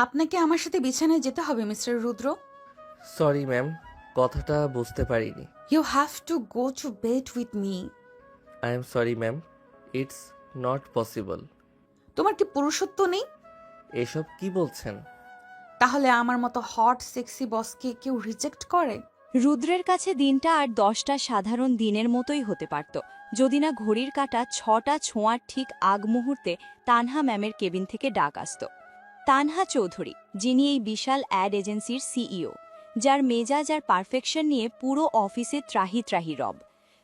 আপনাকে আমার সাথে বিছানায় যেতে হবে মিস্টার রুদ্র। সরি ম্যাম, কথাটা বুঝতে পারিনি। You have to go to bed with me. I am sorry ma'am, it's not possible. তোমার কি পুরুষত্ব নেই? এসব কি বলছেন? তাহলে আমার মতো হট সেক্সি বসকে কেউ রিজেক্ট করে? রুদ্রের কাছে দিনটা আর 10টা সাধারণ দিনের মতোই হতে পারত যদি না ঘড়ির কাঁটা 6টা ছোঁয়ার ঠিক আগ মুহূর্তে তানহা ম্যামের কেবিন থেকে ডাক আসত। তানহা চৌধুরী, যিনি এই বিশাল অ্যাড এজেন্সির সিইও, যার মেজাজ আর পারফেকশন নিয়ে পুরো অফিসে ত্রাহি ত্রাহি রব।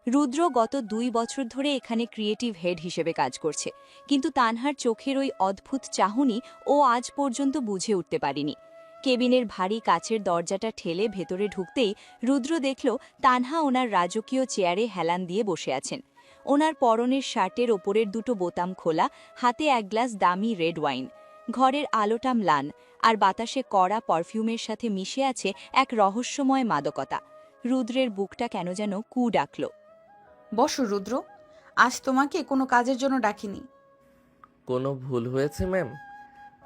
রুদ্র গত 2 বছর ধরে এখানে ক্রিয়েটিভ হেড হিসেবে কাজ করছে, কিন্তু তানহার চোখের ওই অদ্ভুত চাহনি ও আজ পর্যন্ত বুঝে উঠতে পারেনি। কেবিনের ভারী কাচের দরজাটা ঠেলে ভেতরে ঢুকতেই রুদ্র দেখল তানহা ওনার রাজকীয় চেয়ারে হেলান দিয়ে বসে আছেন। ওনার পরনের শার্টের ওপরের দুটো বোতাম খোলা, হাতে এক গ্লাস দামি রেড ওয়াইন। ঘরের আলোটা ম্লান, আর বাতাসে কড়া পারফিউমের সাথে মিশে আছে এক রহস্যময় মাদকতা। রুদ্রের বুকটা কেন যেন কু ডাকল। বসো রুদ্র, আজ তোমাকে কোনো কাজের জন্য ডাকিনি। কোনো ভুল হয়েছে ম্যাম?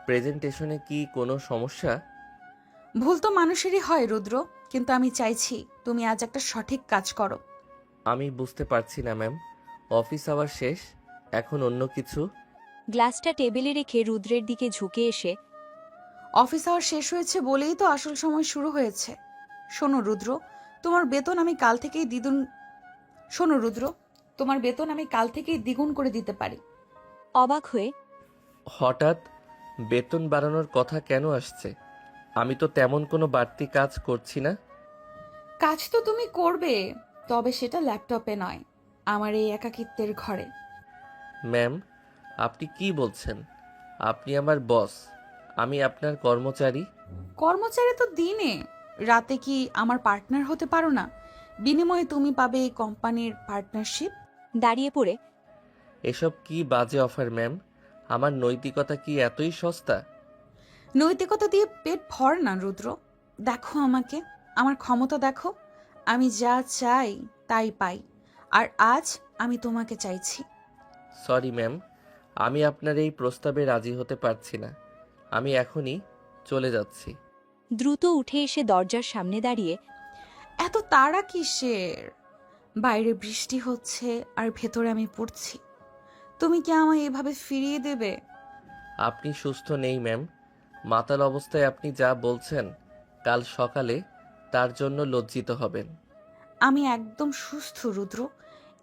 প্রেজেন্টেশনে কি কোনো সমস্যা? ভুল তো মানুষেরই হয় রুদ্র, কিন্তু আমি চাইছি তুমি আজ একটা সঠিক কাজ করো। আমি বুঝতে পারছি না ম্যাম, অফিস আওয়ার শেষ, এখন অন্য কিছু? গ্লাসটা টেবিলে রেখে রুদ্রের দিকে ঝুঁকে এসে, অফিস আওয়ার শেষ হয়েছে বলেই তো আসল সময় শুরু হয়েছে। শোনো রুদ্র, তোমার বেতন আমি কাল থেকেই দ্বিগুণ শোনো রুদ্র, তোমার বেতন আমি কাল থেকেই দ্বিগুণ করে দিতে পারি। অবাক হয়ে, হঠাৎ বেতন বাড়ানোর কথা কেন আসছে? আমি তো তেমন কোনো বাড়তি কাজ করছি না। কাজ তো তুমি করবে, তবে সেটা ল্যাপটপে নয়, আমার এই একাকিত্বের ঘরে। ম্যাম, আপনি কি বলছেন? আপনি আমার বস, আমি আপনার কর্মচারী। কর্মচারী তো দিনে, রাতে কি আমার পার্টনার হতে পারো না? বিনিময়ে তুমি পাবে এই কোম্পানির পার্টনারশিপ। দাঁড়িয়ে পড়ে, এসব কি বাজে অফার ম্যাম? আমার নৈতিকতা কি এতই সস্তা? নৈতিকতা দিয়ে পেট ভর না রুদ্র। দেখো আমাকে, আমার ক্ষমতা দেখো, আমি যা চাই তাই পাই। আর আজ আমি তোমাকে চাইছি। সরি ম্যাম, আমি আপনার এই প্রস্তাবে রাজি হতে পারছি না। আমি এখনই চলে যাচ্ছি। দ্রুত উঠে এসে দরজার সামনে দাঁড়িয়ে, এত তাড়া কিসের? বাইরে বৃষ্টি হচ্ছে আর ভেতরে আমি পড়ছি। তুমি কি আমায় এভাবে ফিরিয়ে দেবে? আপনি সুস্থ নেই ম্যাম, মাতাল অবস্থায় আপনি যা বলছেন, কাল সকালে তার জন্য লজ্জিত হবেন। আমি একদম সুস্থ রুদ্র।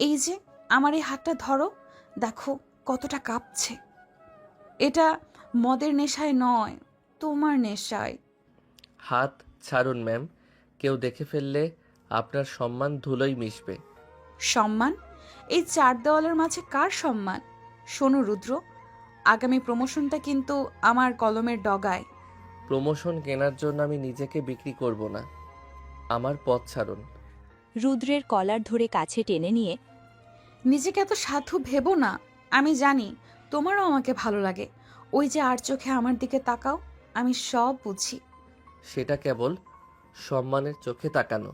এই যে আমার এই হাতটা ধরো, দেখো কতটা কাঁপছে। এটা মদের নেশায় নয়, তোমার নেশায়। হাত ছাড়ুন ম্যাম, কেউ দেখে ফেললে আপনার সম্মান ধুলোয় মিশবে। সম্মান? এই চার দেওয়ালের মাঝে কার সম্মান? শোনো রুদ্র, আগামী প্রমোশনটা কিন্তু আমার কলমের ডগায়। প্রমোশন কেনার জন্য আমি নিজেকে বিক্রি করব না। আমার পথ ছাড়ুন। রুদ্রের কলার ধরে কাছে টেনে নিয়ে, নিজেকে এত সাধু ভেবো না। আমি জানি তোমারও আমাকে ভালো লাগে। ওই যে আর চোখে আমার দিকে তাকাও, আমি সব বুঝি। সেটা কেবল সম্মানের চোখে তাকানো।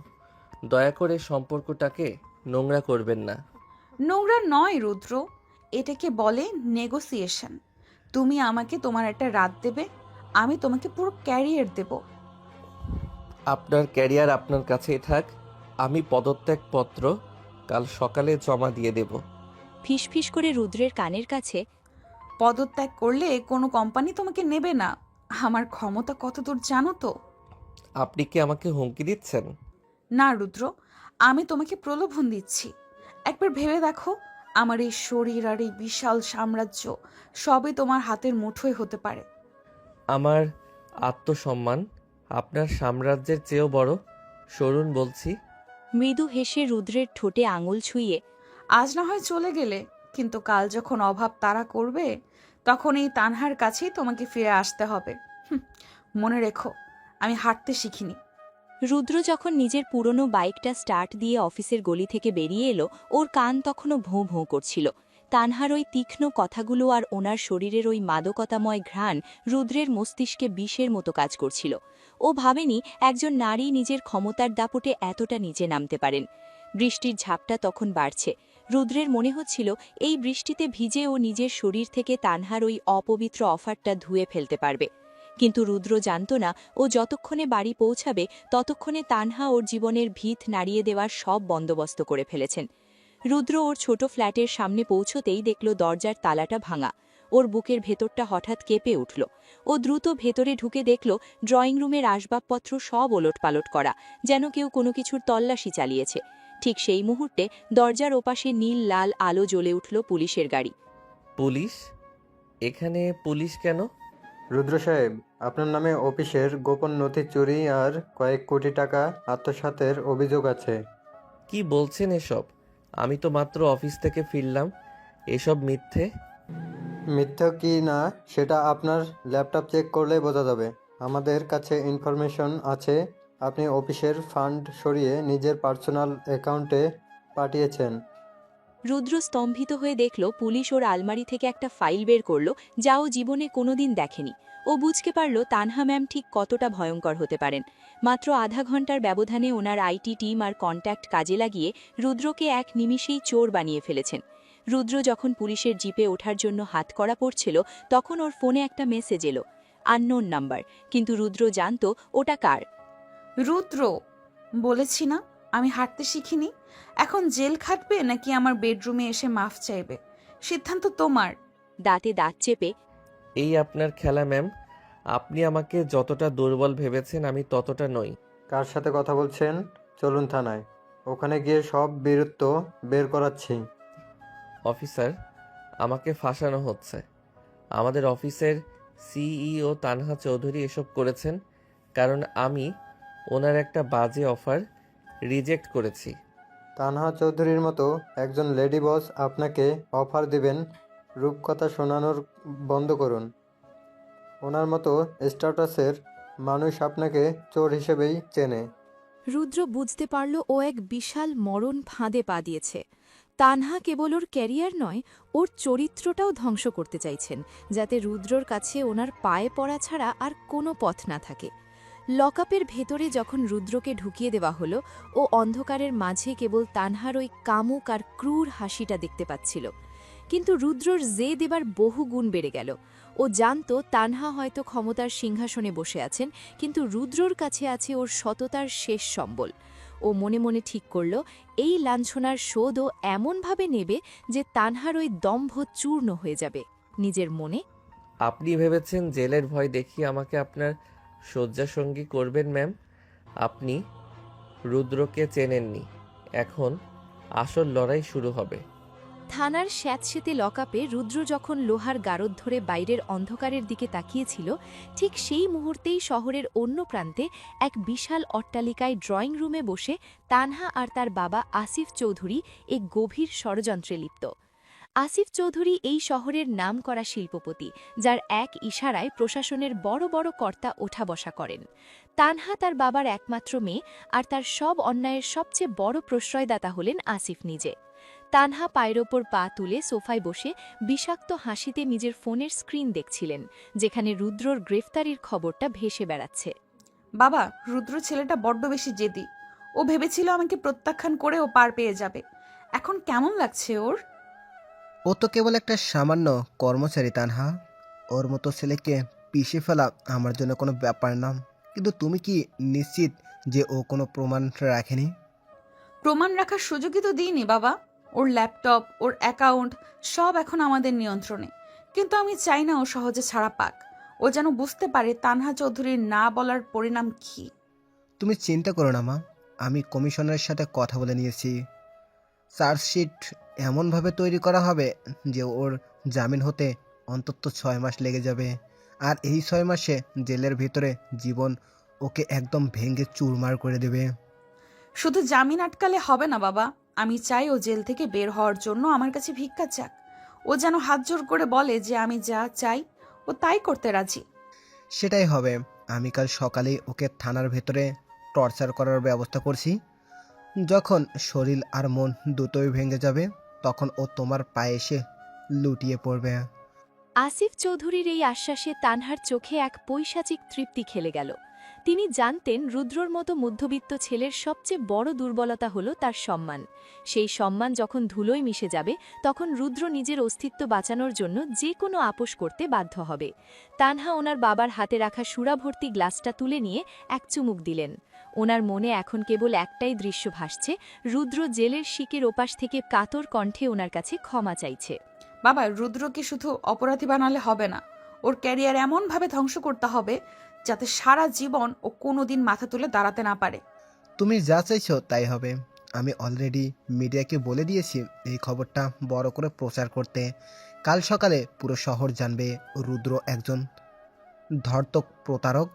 দয়া করে সম্পর্কটাকে নোংরা করবেন না। নোংরা নয় রুদ্র, এটাকে বলে নেগোসিয়েশন। তুমি আমাকে তোমার একটা রাত দেবে, আমি তোমাকে পুরো ক্যারিয়ার দেব। আপনার ক্যারিয়ার আপনার কাছেই থাক। আমি পদত্যাগপত্র কাল সকালে জমা দিয়ে দেব। ফিসফিস করে রুদ্রের কানের কাছে, পদত্যাগ করলে কোনো কোম্পানি তোমাকে নেবে না। আমার ক্ষমতা কতদূর জানো তো? আপনি কি আমাকে হুমকি দিচ্ছেন? না রুদ্র, আমি তোমাকে প্রলোভন দিচ্ছি। একবার ভেবে দেখো, আমার এই শরীর আর এই বিশাল সাম্রাজ্য সবই তোমার হাতের মুঠোয় হতে পারে। আমার আত্মসম্মান আপনার সাম্রাজ্যের চেয়েও বড়। সরুন বলছি। মৃদু হেসে রুদ্রের ঠোঁটে আঙুল ছুঁয়ে, আজ না হয় চলে গেলে, কিন্তু কাল যখন অভাব তাড়া করবে, তখন এই তানহার কাছেই তোমাকে ফিরে আসতে হবে। হুঁ, মনে রেখো, আমি হাঁটতে শিখিনি। রুদ্র যখন নিজের পুরনো বাইকটা স্টার্ট দিয়ে অফিসের গলি থেকে বেরিয়ে এলো, ওর কান তখনও ভোঁ ভোঁ করছিল। তানহার ওই তীক্ষ্ণ কথাগুলো আর ওনার শরীরের ওই মাদকতাময় ঘ্রাণ রুদ্রের মস্তিষ্কে বিষের মতো কাজ করছিল। ও ভাবেনি একজন নারী নিজের ক্ষমতার দাপটে এতটা নিচে নামতে পারেন। বৃষ্টির ঝাপটা তখন বাড়ছে। রুদ্রের মনে হচ্ছিল এই বৃষ্টিতে ভিজে ও নিজের শরীর থেকে তানহার ওই অপবিত্র অফারটা ধুয়ে ফেলতে পারবে। কিন্তু রুদ্র জানত না ও যতক্ষণে বাড়ি পৌঁছাবে ততক্ষণে তানহা ওর জীবনের ভিত নাড়িয়ে দেওয়ার সব বন্দোবস্ত করে ফেলেছেন। রুদ্র ওর ছোট ফ্ল্যাটের সামনে পৌঁছতেই দেখল দরজার তালাটা ভাঙা। ওর বুকের ভেতরটা হঠাৎ কেঁপে উঠল। ও দ্রুত ভেতরে ঢুকে দেখল ড্রয়িং রুমের আসবাবপত্র সব ওলটপালট করা, যেন কেউ কোনো কিছুর তল্লাশি চালিয়েছে। ঠিক সেই মুহূর্তে দরজার ওপাশে নীল লাল আলো জ্বলে উঠল পুলিশের গাড়ি। পুলিশ? এখানে পুলিশ কেন? রুদ্র সাহেব, আপনার নামে অফিসের গোপন নথি চুরি আর কয়েক কোটি টাকা আত্মসাতের অভিযোগ আছে। কি বলছেন এসব? আমি তো মাত্র অফিস থেকে ফিরলাম। এসব মিথ্যে। মিথ্যা কি না সেটা আপনার ল্যাপটপ চেক করলেই বোঝা যাবে। আমাদের কাছে ইনফরমেশন আছে আপনি অফিসের ফান্ড সরিয়ে নিজের পার্সোনাল অ্যাকাউন্টে পাঠিয়েছেন। রুদ্র স্তম্ভিত হয়ে দেখল পুলিশ ওর আলমারি থেকে একটা ফাইল বের করল, যা ও জীবনে কোনোদিন দেখেনি। ও বুঝতে পারল তানহা ম্যাম ঠিক কতটা ভয়ঙ্কর হতে পারেন। মাত্র আধা ঘন্টার ব্যবধানে ওনার আইটি টিম আর কন্ট্যাক্ট কাজে লাগিয়ে রুদ্রকে এক নিমিষেই চোর বানিয়ে ফেলেছেন। রুদ্র যখন পুলিশের জিপে ওঠার জন্য হাত করা পড়ছিল তখন ওর ফোনে একটা মেসেজ এলো, আননোন নাম্বার। কিন্তু রুদ্র জানত ওটা কার। রুদ্র, বলেছি না আমি হাঁটতে শিখিনি। এখন জেল খাটবে নাকি আমার বেডরুমে এসে মাফ চাইবে, সিদ্ধান্ত তোমার। দাঁতে দাঁত চেপে এই আপনার খেলা ম্যাম। আপনি আমাকে যতটা দুর্বল ভেবেছেন আমি ততটা নই। কার সাথে কথা বলছেন? চলুন থানায়, ওখানে গিয়ে সব বীরত্ব বের করাচ্ছি। অফিসার, আমাকে ফাঁসানো হচ্ছে। আমাদের অফিসের সিইও তানহা চৌধুরী এসব করেছেন কারণ আমি ওনার একটা বাজে অফার রিজেক্ট করেছি। তানহা চৌধুরীর মতো একজন লেডি বস আপনাকে অফার দিবেন? রূপকথা শোনানোর বন্ধ করুন। ওনার মতো স্ট্যাটাসের মানুষ আপনাকে চোর হিসেবেই চেনে। রুদ্র বুঝতে পারল ও এক বিশাল মরণ ফাঁদে পা দিয়েছে। তানহা কেবল ওর ক্যারিয়ার নয়, ওর চরিত্রটাও ধ্বংস করতে চাইছেন, যাতে রুদ্রর কাছে ওনার পায়ে পড়া ছাড়া আর কোনো পথ না থাকে। লকআপের ভেতরে যখন রুদ্রকে ঢুকিয়ে দেওয়া হলো, ও অন্ধকারের মাঝে কেবল তানহার ওই কামুক আর ক্রূর হাসিটা দেখতে পাচ্ছিল। কিন্তু রুদ্রর জেদ এবার বহু গুণ বেড়ে গেল। ও জানত তানহা হয়তো ক্ষমতার সিংহাসনে বসে আছেন, কিন্তু রুদ্রর কাছে আছে ওর সততার শেষ সম্বল। ও মনে মনে ঠিক করল এই লাঞ্ছনার শোধ ও এমনভাবে নেবে যে তানহার ওই দম্ভ চূর্ণ হয়ে যাবে। নিজের মনে আপনি ভেবেছেন জেলের ভয় দেখিয়ে আমাকে আপনার শয্যাসঙ্গী করবেন ম্যাম? আপনি রুদ্রকে চেনেননি। এখন আসল লড়াই শুরু হবে। থানার স্যাঁতসেঁতে লকআপে রুদ্র যখন লোহার গারদ ধরে বাইরের অন্ধকারের দিকে তাকিয়েছিল, ঠিক সেই মুহূর্তেই শহরের অন্য প্রান্তে এক বিশাল অট্টালিকায় ড্রয়িং রুমে বসে তানহা আর তার বাবা আসিফ চৌধুরী এক গভীর ষড়যন্ত্রে লিপ্ত। আসিফ চৌধুরী এই শহরের নামকরা শিল্পপতি, যার এক ইশারায় প্রশাসনের বড় বড় কর্তা ওঠা বসা করেন। তানহা তার বাবার একমাত্র মেয়ে, আর তার সব অন্যায়ের সবচেয়ে বড় প্রশ্রয়দাতা হলেন আসিফ নিজে। তানহা পায়ের ওপর পা তুলে সোফায় বসে বিষাক্ত হাসিতে নিজের ফোনের স্ক্রিন দেখছিলেন, যেখানে রুদ্রর গ্রেফতারির খবরটা ভেসে বেড়াচ্ছে। বাবা, রুদ্র ছেলেটা বড্ড বেশি জেদি। ও ভেবেছিল আমাকে প্রত্যাখ্যান করে ও পার পেয়ে যাবে। এখন কেমন লাগছে ওর? ও তো কেবল একটা সামান্য কর্মচারী তানহা। ওর মতো ছেলেকে পিষে ফেলা আমার জন্য কোনো ব্যাপার না। কিন্তু তুমি কি নিশ্চিত যে ও কোনো প্রমাণ রাখেনি? প্রমাণ রাখার সুযোগই তো দিইনি বাবা। ওর ল্যাপটপ, ওর অ্যাকাউন্ট সব এখন আমাদের নিয়ন্ত্রণে। কিন্তু আমি চাই না ও সহজে ছাড়া পাক। ও যেন বুঝতে পারে তানহা চৌধুরীর না বলার পরিণাম কী। তুমি চিন্তা করো না মা, আমি কমিশনারের সাথে কথা বলে নিয়েছি। চার্জশিট এমনভাবে তৈরি করা হবে যে ওর জামিন হতে অন্তত 6 মাস লেগে যাবে। আর এই 6 মাসে জেলের ভিতরে জীবন ওকে একদম ভেঙে চুরমার করে দেবে। শুধু জামিন আটকালে হবে না বাবা। আমি চাই ও জেল থেকে বের হওয়ার জন্য আমার কাছে ভিক্ষা চাক। ও যেন হাত জোর করে বলে যে আমি যা চাই ও তাই করতে রাজি। সেটাই হবে। আমি কাল সকালেই ওকে থানার ভেতরে টর্চার করার ব্যবস্থা করছি। যখন শরীর আর মন দুটোই ভেঙে যাবে তখন ও তোমার পায়ে এসে লুটিয়ে পড়বে। আসিফ চৌধুরীর এই আশ্বাসে তানহার চোখে এক পৈশাচিক তৃপ্তি খেলে গেল। তিনি জানতেন রুদ্রর মতো মধ্যবিত্ত ছেলের সবচেয়ে বড় দুর্বলতা হল তার সম্মান। সেই সম্মান যখন ধুলোয় মিশে যাবে তখন রুদ্র নিজের অস্তিত্ব বাঁচানোর জন্য যে কোনো আপোষ করতে বাধ্য হবে। তানহা ওনার বাবার হাতে রাখা সুরাভর্তি গ্লাসটা তুলে নিয়ে এক চুমুক দিলেন। ওনার মনে এখন কেবল একটাই দৃশ্য ভাসছে, রুদ্র জেলের শিকের ওপাশ থেকে কাতর কণ্ঠে ওনার কাছে ক্ষমা চাইছে। বাবা, রুদ্রকে শুধু অপরাধী বানালে হবে না, ওর ক্যারিয়ার এমনভাবে ধ্বংস করতে হবে যাতে সারা জীবন ও কোনোদিন মাথা তুলে দাঁড়াতে না পারে। তুমি যা চাইছো তাই হবে। আমি অলরেডি মিডিয়াকে বলে দিয়েছি এই খবরটা বড় করে প্রচার করতে। কাল সকালে পুরো শহর জানবে রুদ্র একজন ধর্তক প্রতারক।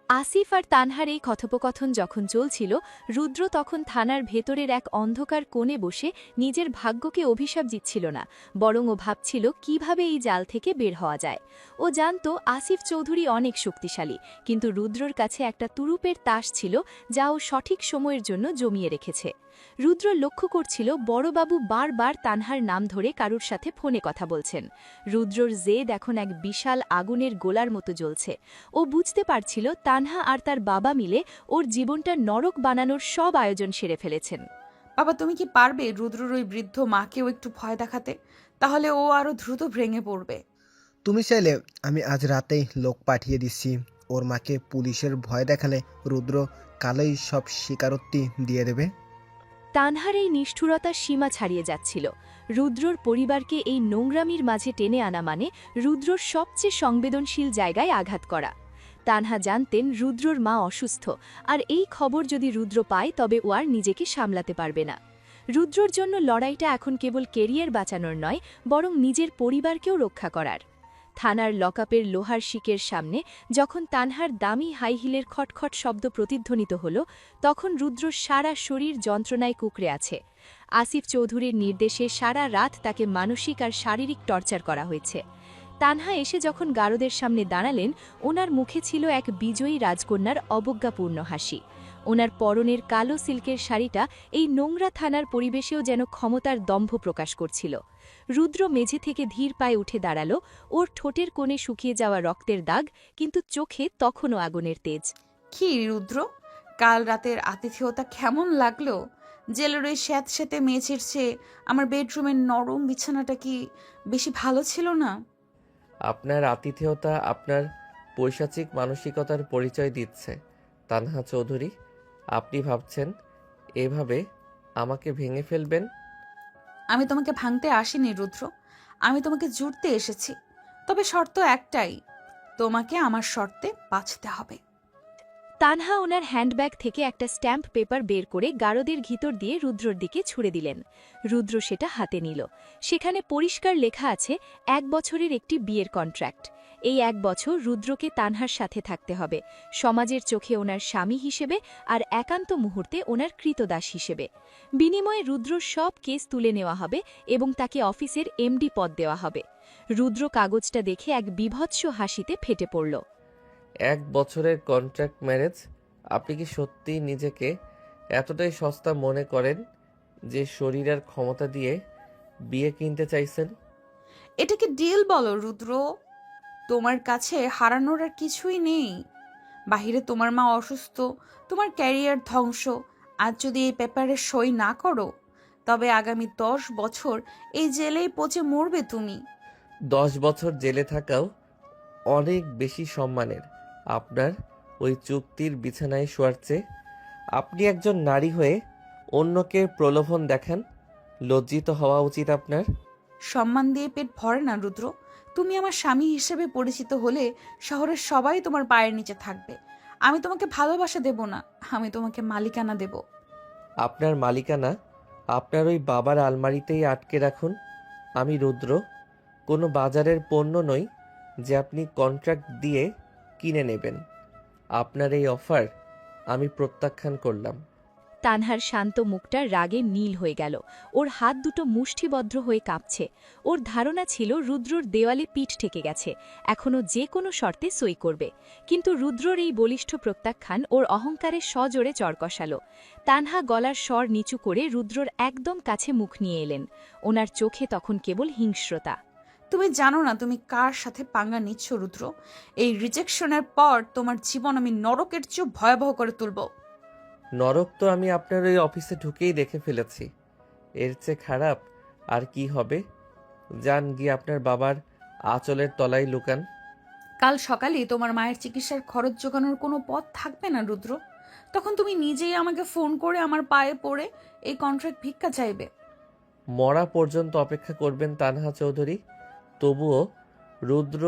আসিফ আর তানহার এই কথোপকথন যখন চলছিল, রুদ্র তখন থানার ভেতরের এক অন্ধকার কোণে বসে নিজের ভাগ্যকে অভিশাপ দিচ্ছিল না, বরং ও ভাবছিল কিভাবে এই জাল থেকে বের হওয়া যায়। ও জানত আসিফ চৌধুরী অনেক শক্তিশালী, কিন্তু রুদ্রর কাছে একটা তুরুপের তাস ছিল যা ও সঠিক সময়ের জন্য জমিয়ে রেখেছে। রুদ্র লক্ষ্য করছিল বড়বাবু বারবার তানহার নাম ধরে কারুর সাথে ফোনে কথা বলছেন। রুদ্রর জেদ এখন এক বিশাল আগুনের গোলার মতো জ্বলছে। ও বুঝতে পারছিল তানহা আর তার বাবা মিলে ওর জীবনটা নরক বানানোর সব আয়োজন সেরে ফেলেছেন। বাবা, তুমি কি পারবে রুদ্রর ওই বৃদ্ধ মাকেও একটু ভয় দেখাতে? তাহলে ও আরো দ্রুত ভেঙে পড়বে। তুমি চাইলে আমি আজ রাতেই লোক পাঠিয়ে দিচ্ছি। ওর মাকে পুলিশের ভয় দেখালে রুদ্র কালই সব স্বীকারোক্তি দিয়ে দেবে। তানহার এই নিষ্ঠুরতার সীমা ছাড়িয়ে যাচ্ছিল। রুদ্রর পরিবারকে এই নোংরামির মাঝে টেনে আনা মানে রুদ্রর সবচেয়ে সংবেদনশীল জায়গায় আঘাত করা। তানহা জানতেন রুদ্রর মা অসুস্থ, আর এই খবর যদি রুদ্র পায় তবে ও আর নিজেকে সামলাতে পারবে না। রুদ্রর জন্য লড়াইটা এখন কেবল কেরিয়ার বাঁচানোর নয়, বরং নিজের পরিবারকেও রক্ষা করার। থানার লকআপের লোহার শিকের সামনে যখন তানহার দামি হাই হিলের খটখট শব্দ প্রতিধ্বনিত হল, তখন রুদ্র সারা শরীর যন্ত্রণায় কুঁকড়ে আছে। আসিফ চৌধুরীর নির্দেশে সারা রাত তাকে মানসিক আর শারীরিক টর্চার করা হয়েছে। তানহা এসে যখন গারদের সামনে দাঁড়ালেন, ওনার মুখে ছিল এক বিজয়ী রাজকন্যার অবজ্ঞাপূর্ণ হাসি। ওনার পরনের কালো সিল্কের শাড়িটা এই নোংরা থানার পরিবেশেও যেন ক্ষমতার দম্ভ প্রকাশ করছিল। রুদ্র মেঝে থেকে ধীর পায়ে উঠে দাঁড়াল, ওর ঠোঁটের কোণে শুকিয়ে যাওয়া রক্তের দাগ, কিন্তু চোখে তখনও আগুনের তেজ। কি রুদ্র, কাল রাতের আতিথেয়তা কেমন লাগলো? জেলের ওই স্যাঁতস্যাঁতে মেঝের চেয়ে আমার বেডরুমের নরম বিছানাটা কি বেশি ভালো ছিল না? আপনার আতিথেয়তা আপনার পৈশাচিক মানসিকতার পরিচয় দিচ্ছে তানহা চৌধুরী। আপনি ভাবছেন এভাবে আমাকে ভেঙে ফেলবেন? আমি তোমাকে ভাঙতে আসিনি রুদ্র, আমি তোমাকে জুড়তে এসেছি। তবে শর্ত একটাই, তোমাকে আমার শর্তে বাঁচতে হবে। তানহা ওনার হ্যান্ডব্যাগ থেকে একটা স্ট্যাম্প পেপার বের করে গারদের ভিতর দিয়ে রুদ্রর দিকে ছুড়ে দিলেন। রুদ্র সেটা হাতে নিল। সেখানে পরিষ্কার লেখা আছে 1 বছরের একটি বিয়ের কন্ট্রাক্ট। এই 1 বছর রুদ্রকে তানহার সাথে থাকতে হবে, সমাজের চোখে ওনার স্বামী হিসেবে আর একান্ত মুহূর্তে ওনার কৃতদাস হিসেবে। বিনিময়ে রুদ্রর সব কেস তুলে নেওয়া হবে এবং তাকে অফিসের এমডি পদ দেওয়া হবে। রুদ্র কাগজটা দেখে এক বিভৎস হাসিতে ফেটে পড়ল। 1 বছরের কন্ট্রাক্ট ম্যারেজ? আপনি কি সত্যি নিজেকে এতটাই সস্তা মনে করেন যে শরীর আর ক্ষমতা দিয়ে বিয়ে কিনতে চাইছেন? এটাকে ডিল বলো রুদ্র। তোমার কাছে হারানোর আর কিছুই নেই। বাহিরে তোমার মা অসুস্থ, তোমার ক্যারিয়ার ধ্বংস। আজ যদি এই পেপারে সই না করো, তবে আগামী 10 বছর এই জেলেই পচে মরবে তুমি। 10 বছর জেলে থাকাও অনেক বেশি সম্মানের আপনার ওই চুক্তির বিছানায় শোয়ার চেয়ে। আপনি একজন নারী হয়ে অন্যকে প্রলোভন দেখান, লজ্জিত হওয়া উচিত আপনার। সম্মান দিয়ে পেট ভরে না রুদ্র। তুমি আমার স্বামী হিসেবে পরিচিত হলে শহরের সবাই তোমার পায়ের নিচে থাকবে। আমি তোমাকে ভালোবাসা দেব না, আমি তোমাকে মালিকানা দেব। আপনার মালিকানা আপনার ওই বাবার আলমারিতেই আটকে রাখুন। আমি রুদ্র, কোনো বাজারের পণ্য নই যে আপনি কন্ট্রাক্ট দিয়ে কিনে নেবেন। আপনার এই অফার আমি প্রত্যাখ্যান করলাম। তানহার শান্ত মুখটা রাগে নীল হয়ে গেল। ওর হাত দুটো মুষ্টিবদ্ধ হয়ে কাঁপছে। ওর ধারণা ছিল রুদ্রর দেওয়ালে পিঠ ঠেকে গেছে, এখনও যে কোনো শর্তে সই করবে। কিন্তু রুদ্রর এই বলিষ্ঠ প্রত্যাখ্যান ওর অহংকারে সজোরে চড় কষালো। তানহা গলার স্বর নিচু করে রুদ্রর একদম কাছে মুখ নিয়ে এলেন। ওনার চোখে তখন কেবল হিংস্রতা। তুমি জানো না তুমি কার সাথে পাঙ্গা নিচ্ছ রুদ্র। এই রিজেকশনের পর তোমার জীবন আমি নরকের চেয়েও ভয়াবহ করে তুলব। নরক তো আমি আপনার ওই অফিসে ঢুকেই দেখে ফেলেছি। এর চেয়ে খারাপ আর কি হবে? যান গিয়ে আপনার বাবার আঁচলের তলায় লুকান। কাল সকালেই তোমার মায়ের চিকিৎসার খরচ জোগানোর কোনো পথ থাকবে না রুদ্র। তখন তুমি নিজেই আমাকে ফোন করে আমার পায়ে পড়ে এই কন্ট্রাক্ট ভিক্ষা চাইবে। মরা পর্যন্ত অপেক্ষা করবেন তানহা চৌধুরী, তবুও রুদ্র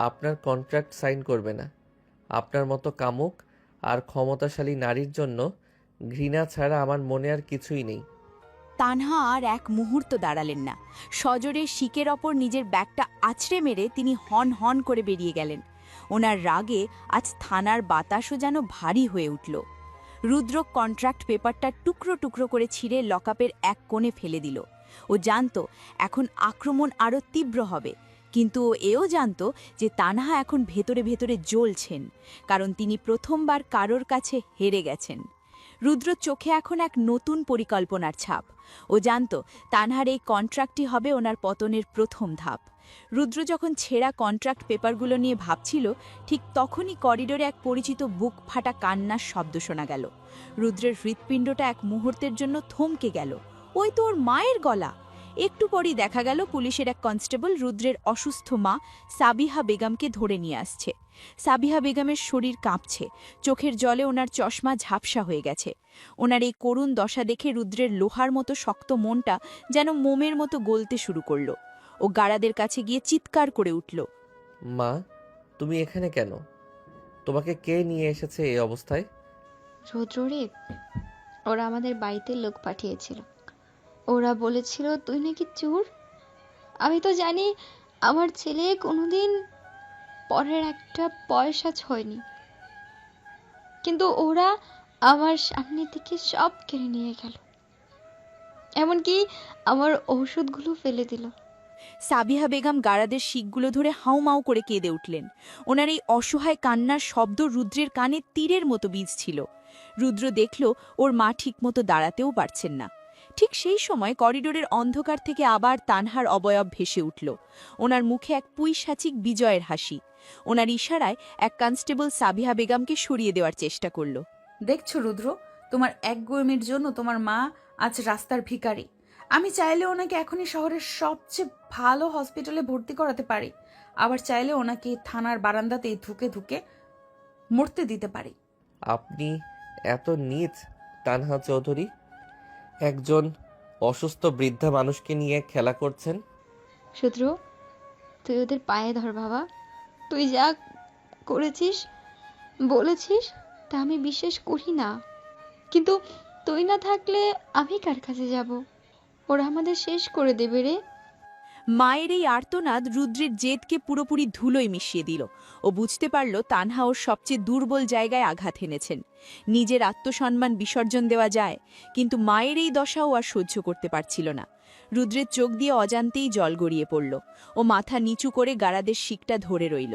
আপনার কন্ট্রাক্ট সাইন করবে না। আপনার মতো কামুক আর ক্ষমতাশালী নারীর জন্য ঘৃণা ছাড়া আমার মনে আর কিছুই নেই। তানহা আর এক মুহূর্ত দাঁড়ালেন না। সজোরে শিকের ওপর নিজের ব্যাগটা আছড়ে মেরে তিনি হন হন করে বেরিয়ে গেলেন। ওনার রাগে আজ থানার বাতাসও যেন ভারী হয়ে উঠল। রুদ্র কন্ট্রাক্ট পেপারটা টুকরো টুকরো করে ছিঁড়ে লকআপের এক কোণে ফেলে দিল। ও জানত এখন আক্রমণ আরও তীব্র হবে, কিন্তু ও এও জানত যে তানহা এখন ভেতরে ভেতরে জ্বলছেন, কারণ তিনি প্রথমবার কারোর কাছে হেরে গেছেন। রুদ্র চোখে এখন এক নতুন পরিকল্পনার ছাপ। ও জানত তানহার এই কন্ট্রাক্টই হবে ওনার পতনের প্রথম ধাপ। রুদ্র যখন ছেঁড়া কন্ট্রাক্ট পেপারগুলো নিয়ে ভাবছিল, ঠিক তখনই করিডোরে এক পরিচিত বুক ফাটা কান্নার শব্দ শোনা গেল। রুদ্রের হৃৎপিণ্ডটা এক মুহূর্তের জন্য থমকে গেল। ওই তো ওর মায়ের গলা! একটু পরই দেখা গেল পুলিশের এক কনস্টেবল রুদ্রের অসুস্থ মা সাবিহা বেগমকে ধরে নিয়ে আসছে। সাবিহা বেগমের শরীর কাঁপছে, চোখের জলে ওনার চশমা ঝাপসা হয়ে গেছে। ওনার এই করুণ দশা দেখে রুদ্রের লোহার মতো শক্ত মনটা যেন মোমের মতো গলতে শুরু করল। ও গাড়াদের কাছে গিয়ে চিৎকার করে উঠল, মা, তুমি এখানে কেন? তোমাকে কে নিয়ে এসেছে এই অবস্থায়? রুদ্ররে, ওরা আমাদের বাড়িতে লোক পাঠিয়েছিল। ওরা বলেছিল তুই নাকি চোর। আমি তো জানি আমার ছেলে কোনোদিন পরের একটা পয়সা ছোঁয়নি, কিন্তু ওরা আমার সামনে থেকে সব কেড়ে নিয়ে গেল, এমনকি আমার ঔষধগুলো ফেলে দিল। সাবিহা বেগম গাড়াদের শিকগুলো ধরে হাউমাউ করে কেঁদে উঠলেন। ওনার এই অসহায় কান্নার শব্দ রুদ্রের কানে তীরের মতো বীজছিল। রুদ্র দেখল ওর মা ঠিকমতো দাঁড়াতেও পারছেন না। ঠিক সেই সময় করিডোরের অন্ধকার থেকে আবার তানহার অবয়ব ভেসে উঠল। ওনার মুখে এক পৈশাচিক বিজয়ের হাসি। ওনার ইশারায় এক কনস্টেবল সাবিহা বেগমকে সরিয়ে দেওয়ার চেষ্টা করল। দেখছো রুদ্র, তোমার একগুঁয়েমির জন্য তোমার মা আজ রাস্তার ভিখারি। আমি চাইলে ওনাকে এখনই শহরের সবচেয়ে ভালো হসপিটালে ভর্তি করাতে পারি, আবার চাইলে ওনাকে থানার বারান্দাতেই ধুকে ধুকে মরতে দিতে পারি। আপনি এত নীচ তানহা চৌধুরী? একজন অসুস্থ বৃদ্ধা মানুষকে নিয়ে খেলা করছেন। রুদ্র, তুই ওদের পায়ে ধর বাবা। তুই যা করেছিস বলেছিস তা আমি বিশ্বাস করি না, কিন্তু তুই না থাকলে আমি কার কাছে যাব? ওরা আমাদের শেষ করে দেবে রে। মায়ের এই আর্তনাদ রুদ্রের জেদকে পুরোপুরি ধুলোয় মিশিয়ে দিল। ও বুঝতে পারল তানহা ওর সবচেয়ে দুর্বল জায়গায় আঘাত এনেছেন। নিজের আত্মসম্মান বিসর্জন দেওয়া যায়, কিন্তু মায়ের এই দশাও আর সহ্য করতে পারছিল না। রুদ্রের চোখ দিয়ে অজান্তেই জল গড়িয়ে পড়ল। ও মাথা নিচু করে গাড়াদের শিকটা ধরে রইল।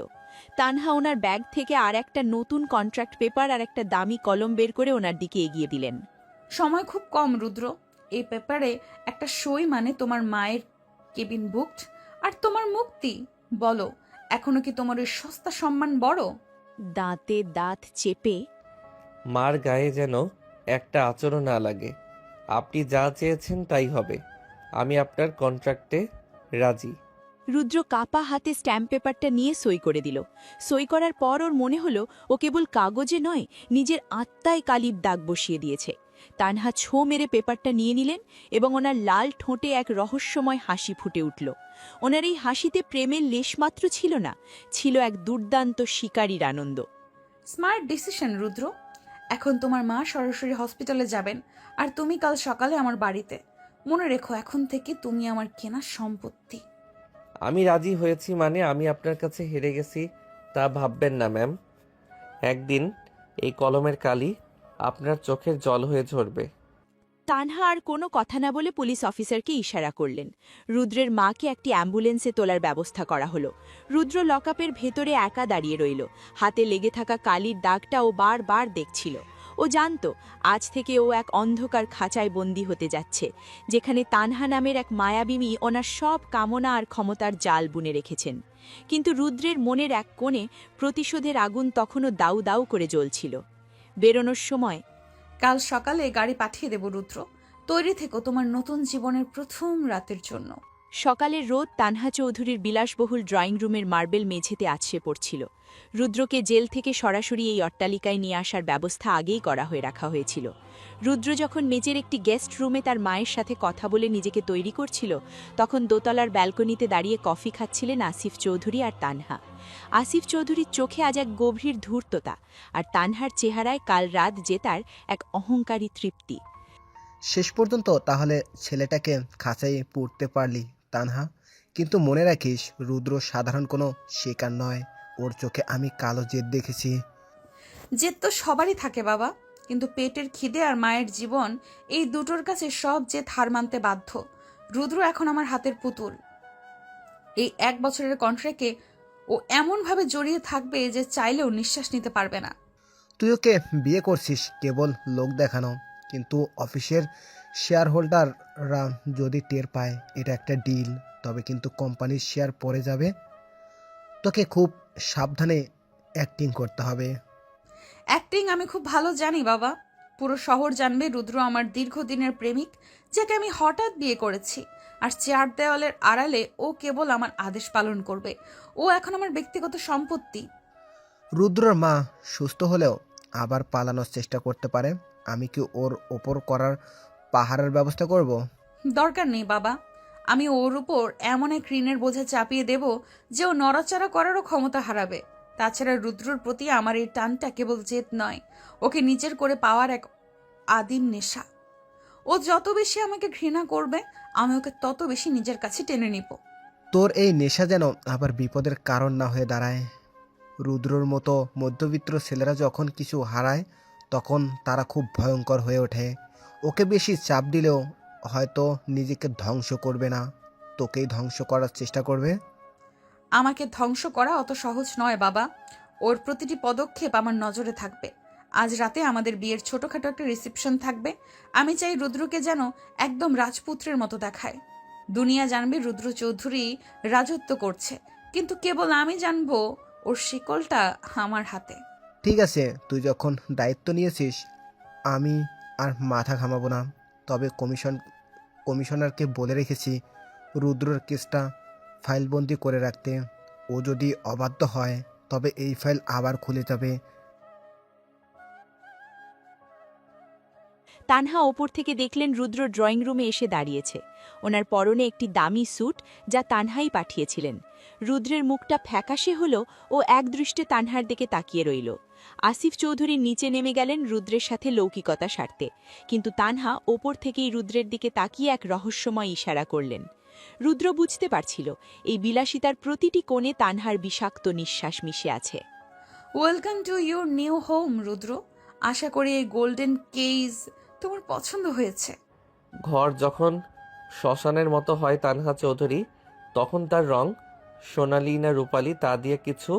তানহা ওনার ব্যাগ থেকে আর একটা নতুন কন্ট্রাক্ট পেপার আর একটা দামি কলম বের করে ওনার দিকে এগিয়ে দিলেন। সময় খুব কম রুদ্র। এই পেপারে একটা সই মানে তোমার মায়ের কেবিন বুকড আর তোমার মুক্তি। বলো, এখনো কি তোমার ওই সস্তা সম্মান বড়? দাঁতে দাঁত চেপে, মার গায়ে যেন একটা আচরণ না লাগে। আপনি যা চেয়েছেন তাই হবে। আমি আপনার কন্ট্রাক্টে রাজি। রুদ্র কাপা হাতে স্ট্যাম্প পেপারটা নিয়ে সই করে দিল। সই করার পর ওর মনে হলো ও কেবল কাগজে নয়, নিজের আত্মায় কালির দাগ বসিয়ে দিয়েছে। তানহা ছো মেরে পেপারটা নিয়ে নিলেন এবং ওনার লাল ঠোঁটে এক রহস্যময় হাসি ফুটে উঠল। ওনার এই হাসিতে প্রেমের লেশমাত্র ছিল না, ছিল এক দুর্দান্ত শিকারীর আনন্দ। স্মার্ট ডিসিশন রুদ্র। এখন তোমার মা সরাসরি হসপিটালে যাবেন আর তুমি কাল সকালে আমার বাড়িতে। মনে রেখো, এখন থেকে তুমি আমার কেনা সম্পত্তি। আমি রাজি হয়েছি মানে আমি আপনার কাছে হেরে গেছি তা ভাববেন না ম্যাম। একদিন এই কলমের কালি আপনার চোখের জল হয়ে ঝরবে। তানহা আর কোনো কথা না বলে পুলিশ অফিসারকে ইশারা করলেন। রুদ্রের মাকে একটি অ্যাম্বুলেন্সে তোলার ব্যবস্থা করা হলো। রুদ্র লকআপের ভেতরে একা দাঁড়িয়ে রইল। হাতে লেগে থাকা কালির দাগটা ও বারবার দেখছিল। ও জানতো আজ থেকে ও এক অন্ধকার খাঁচায় বন্দী হতে যাচ্ছে, যেখানে তানহা নামের এক মায়াবিনী ওনার সব কামনা আর ক্ষমতার জাল বুনে রেখেছেন। কিন্তু রুদ্রের মনের এক কোণে প্রতিশোধের আগুন তখনও দাউ দাউ করে জ্বলছিল। বেরোনোর সময়, কাল সকালে গাড়ি পাঠিয়ে দেব রুদ্র, তৈরি থেকো তোমার নতুন জীবনের প্রথম রাতের জন্য। সকালের রোদ তানহা চৌধুরীর বিলাসবহুল ড্রয়িং রুমের মার্বেল মেঝেতে আছড়ে পড়ছিল। রুদ্রকে জেল থেকে সরাসরি এই অট্টালিকায় নিয়ে আসার ব্যবস্থা আগেই করা হয়ে রাখা হয়েছিল। রুদ্র যখন মেজের একটি গেস্ট রুমে তার মায়ের সাথে কথা বলে নিজেকে তৈরি করছিল, তখন দোতলার ব্যালকনিতে দাঁড়িয়ে কফি খাচ্ছিলেন আসিফ চৌধুরী আর তানহা। আসিফ চৌধুরীর চোখে আজ এক গভীর ধূর্ততা, আর তানহার চেহারায় কাল রাত জেতার এক অহংকারী তৃপ্তি। শেষ পর্যন্ত তাহলে ছেলেটাকে খাঁচাই পুড়তে পারলি তানহা, কিন্তু মনে রাখিস রুদ্র সাধারণ কোনো শিকার নয়। ওর চোখে আমি কালো জেদ দেখেছি। জেদ তো সবারই থাকে বাবা, কিন্তু পেটের খিদে আর মায়ের জীবন, এই দুটোর কাছে সব জেদ হার মানতে বাধ্য। রুদ্র এখন আমার হাতের পুতুল। এই 1 বছরের কন্ট্রাক্টে ও এমনভাবে জড়িয়ে থাকবে যে চাইলেও নিঃশ্বাস নিতে পারবে না। তুই ওকে বিয়ে করছিস কেবল লোক দেখানো, কিন্তু অফিসের শেয়ার হোল্ডাররা যদি টের পায় এটা একটা ডিল, তবে কিন্তু কোম্পানির শেয়ার পড়ে যাবে। তোকে খুব সাবধানে অ্যাক্টিং করতে হবে। অ্যাক্টিং আমি খুব ভালো জানি বাবা। পুরো শহর জানবে রুদ্র আমার দীর্ঘদিনের প্রেমিক, যাকে আমি হঠাৎ বিয়ে করেছি। আর 4 দেওয়ালের আড়ালে ও কেবল আমার আদেশ পালন করবে। ও এখন আমার ব্যক্তিগত সম্পত্তি। রুদ্রর মা সুস্থ হলেও আবার পালানোর চেষ্টা করতে পারে। আমি কি ওর ওপর করার পাহারার ব্যবস্থা করব? দরকার নেই বাবা, আমি ওর উপর এমন এক ঋণের বোঝা চাপিয়ে দেব যে ও নড়াচড়া করারও ক্ষমতা হারাবে। তাছাড়া রুদ্রর প্রতি আমার এই টানটা কেবল জেদ নয়, ওকে নিজের করে পাওয়ার এক আদিম নেশা। ও যত বেশি আমাকে ঘৃণা করবে, আমি ওকে তত বেশি নিজের কাছে টেনে নিব। তোর এই নেশা যেন আবার বিপদের কারণ না হয়ে দাঁড়ায়। রুদ্রর মতো মধ্যবিত্ত ছেলেরা যখন কিছু হারায় তখন তারা খুব ভয়ঙ্কর হয়ে ওঠে। ওকে বেশি চাপ দিলেও হয়তো নিজেকে ধ্বংস করবে না, তোকেই ধ্বংস করার চেষ্টা করবে। আমাকে ধ্বংস করা অত সহজ নয় বাবা। ওর প্রতিটি পদক্ষেপ আমার নজরে থাকবে। আজ রাতে আমাদের বিয়ের ছোটখাটো একটা রিসেপশন থাকবে। আমি চাই রুদ্রকে যেন একদম রাজপুত্রের মতো দেখায়। দুনিয়া জানবে রুদ্র চৌধুরী রাজত্ব করছে, কিন্তু কেবল আমি জানবো ওর শিকলটা আমার হাতে। ঠিক আছে, তুই যখন দায়িত্ব নিয়েছিস আমি আর মাথা ঘামাবো না। তবে কমিশনারকে বলে রেখেছি রুদ্রর কেসটা ফাইলবন্দি করে রাখতে। ও যদি অবাধ্য হয় তবে এই ফাইল আবার খুলে যাবে। তানহা ওপর থেকে দেখলেন রুদ্র ড্রয়িং রুমে এসে দাঁড়িয়েছে। ওনার পরনে একটি দামি স্যুট, যা তানহাই পাঠিয়েছিলেন। রুদ্রের মুখটা ফ্যাকাশে হলো ও একদৃষ্টে তানহার দিকে তাকিয়ে রইল। আসিফ চৌধুরী নিচে নেমে গেলেন রুদ্রের সাথে লৌকিকতা সারতে, কিন্তু তানহা ওপর থেকেই রুদ্রের দিকে তাকিয়ে এক রহস্যময় ইশারা করলেন। রুদ্র বুঝতে পারছিল এই বিলাসিতার প্রতিটি কোণে তানহার বিষাক্ত নিঃশ্বাস মিশে আছে। Welcome to your new home Rudra. আশা করি এই গোল্ডেন কেজ তোমার পছন্দ হয়েছে। ঘর যখন শ্মশানের মতো হয় তানহা চৌধুরী, তখন তার রং সোনালি না রূপালি তা দিয়ে কিছু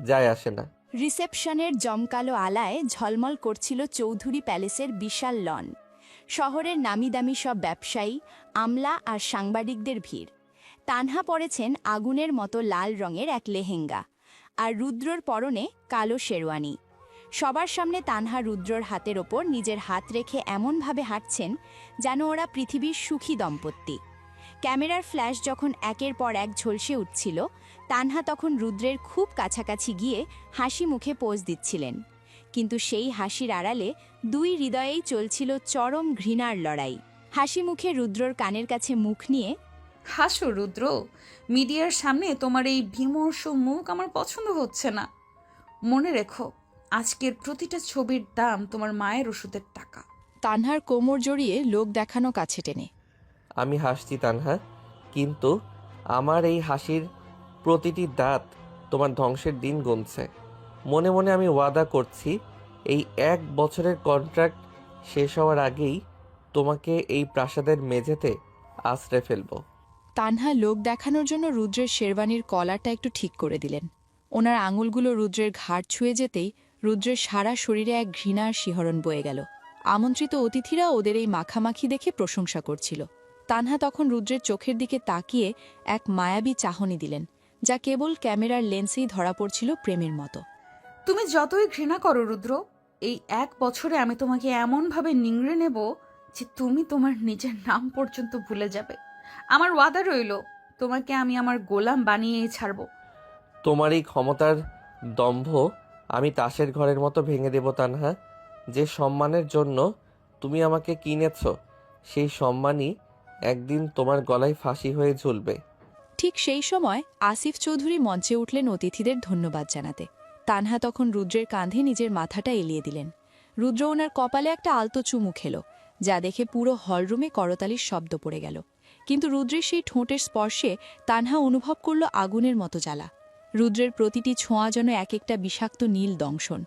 যায় আসে না। রিসেপশনের জমকালো আলায় ঝলমল করছিল চৌধুরী প্যালেসের বিশাল লন। শহরের নামিদামি সব ব্যবসায়ী, আমলা আর সাংবাদিকদের ভিড়। তানহা পরেছেন আগুনের মতো লাল রঙের এক লেহেঙ্গা, আর রুদ্রর পরনে কালো শেরওয়ানি। সবার সামনে তানহা রুদ্রর হাতের ওপর নিজের হাত রেখে এমনভাবে হাঁটছেন যেন ওরা পৃথিবীর সুখী দম্পতি। ক্যামেরার ফ্ল্যাশ যখন একের পর এক ঝলসে উঠছিল, তানহা তখন রুদ্রের খুব কাছাকাছি গিয়ে হাসি মুখে পোজ দিচ্ছিলেন। কিন্তু সেই হাসির আড়ালে দুই হৃদয়েই চলছিল চরম ঘৃণার লড়াই। হাসি মুখে রুদ্রর কানের কাছে মুখ নিয়ে, হাসো রুদ্র, মিডিয়ার সামনে তোমার এই বিমর্ষ মুখ আমার পছন্দ হচ্ছে না। মনে রেখো, আজকের প্রতিটা ছবির দাম তোমার মায়ের ওষুধের টাকা। তানহার কোমর জড়িয়ে লোক দেখানো কাছে টেনে। আমি হাসছি তানহা, কিন্তু আমার এই হাসির প্রতিটি দাঁত তোমার ধ্বংসের দিন গুনছে। মনে মনে আমি ওয়াদা করছি, এই 1 বছরের কন্ট্রাক্ট শেষ হওয়ার আগেই তোমাকে এই প্রাসাদের মেঝেতে আশ্রয় ফেলবো। তানহা লোক দেখানোর জন্য রুদ্রের শেরওয়ানির কলারটা একটু ঠিক করে দিলেন। ওনার আঙুলগুলো রুদ্রের ঘাড় ছুঁয়ে যেতেই রুদ্রের সারা শরীরে এক ঘৃণার শিহরণ বয়ে গেল। আমন্ত্রিত অতিথিরা ওদের এই মাখামাখি দেখে প্রশংসা করছিল। তানহা তখন রুদ্রের চোখের দিকে তাকিয়ে এক মায়াবী চাহনি দিলেন, যা কেবল ক্যামেরার লেন্সেই ধরা পড়ছিল প্রেমের মতো। তুমি যতই ঘৃণা করো রুদ্র, এই 1 বছরে আমি তোমাকে এমনভাবে নিংড়ে নেব যে তুমি তোমার নিজের নাম পর্যন্ত ভুলে যাবে। আমার ওয়াদা রইল, তোমাকে আমি আমার গোলাম বানিয়েই ছাড়ব। তোমার এই ক্ষমতার দম্ভ আমি তাসের ঘরের মতো ভেঙে দেব তানহা। যে সম্মানের জন্য তুমি আমাকে কিনেছ, সেই সম্মানই একদিন তোমার গলায় ফাঁসি হয়ে ঝুলবে। ঠিক সেই সময় আসিফ চৌধুরী মঞ্চে উঠলেন অতিথিদের ধন্যবাদ জানাতে। তানহা তখন রুদ্রের কাঁধে নিজের মাথাটা এলিয়ে দিলেন। রুদ্র ওনার কপালে একটা আলতো চুমু খেল, যা দেখে পুরো হলরুমে করতালির শব্দ পড়ে গেল। কিন্তু রুদ্রের সেই ঠোঁটের স্পর্শে তানহা অনুভব করল আগুনের মতো জ্বালা। রুদ্রের প্রতিটি ছোঁয়া যেন এক একটা বিষাক্ত নীল দংশন।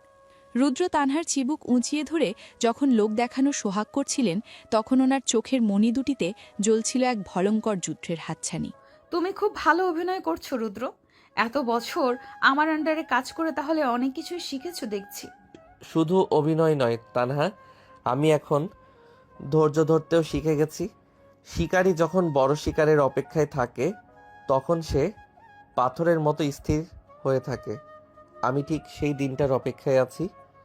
রুদ্র তানহার চিবুক উঁচিয়ে ধরে যখন লোক দেখানো সোহাগ করছিলেন, তখন ওনার চোখের মণি দুটিতে জ্বলছিল এক ভয়ঙ্কর যুদ্ধের হাতছানি। তুমি খুব ভালো অভিনয় করছো রুদ্র। এত বছর আমার আন্ডারে কাজ করে তাহলে অনেক কিছুই শিখেছো দেখছি। শুধু অভিনয় নয় তানহা, আমি এখন ধৈর্য ধরতেও শিখে গেছি। শিকারী যখন বড় শিকারের অপেক্ষায় থাকে, তখন সে পাথরের মতো স্থির হয়ে থাকে। আমি ঠিক সেই দিনটার অপেক্ষায় আছি।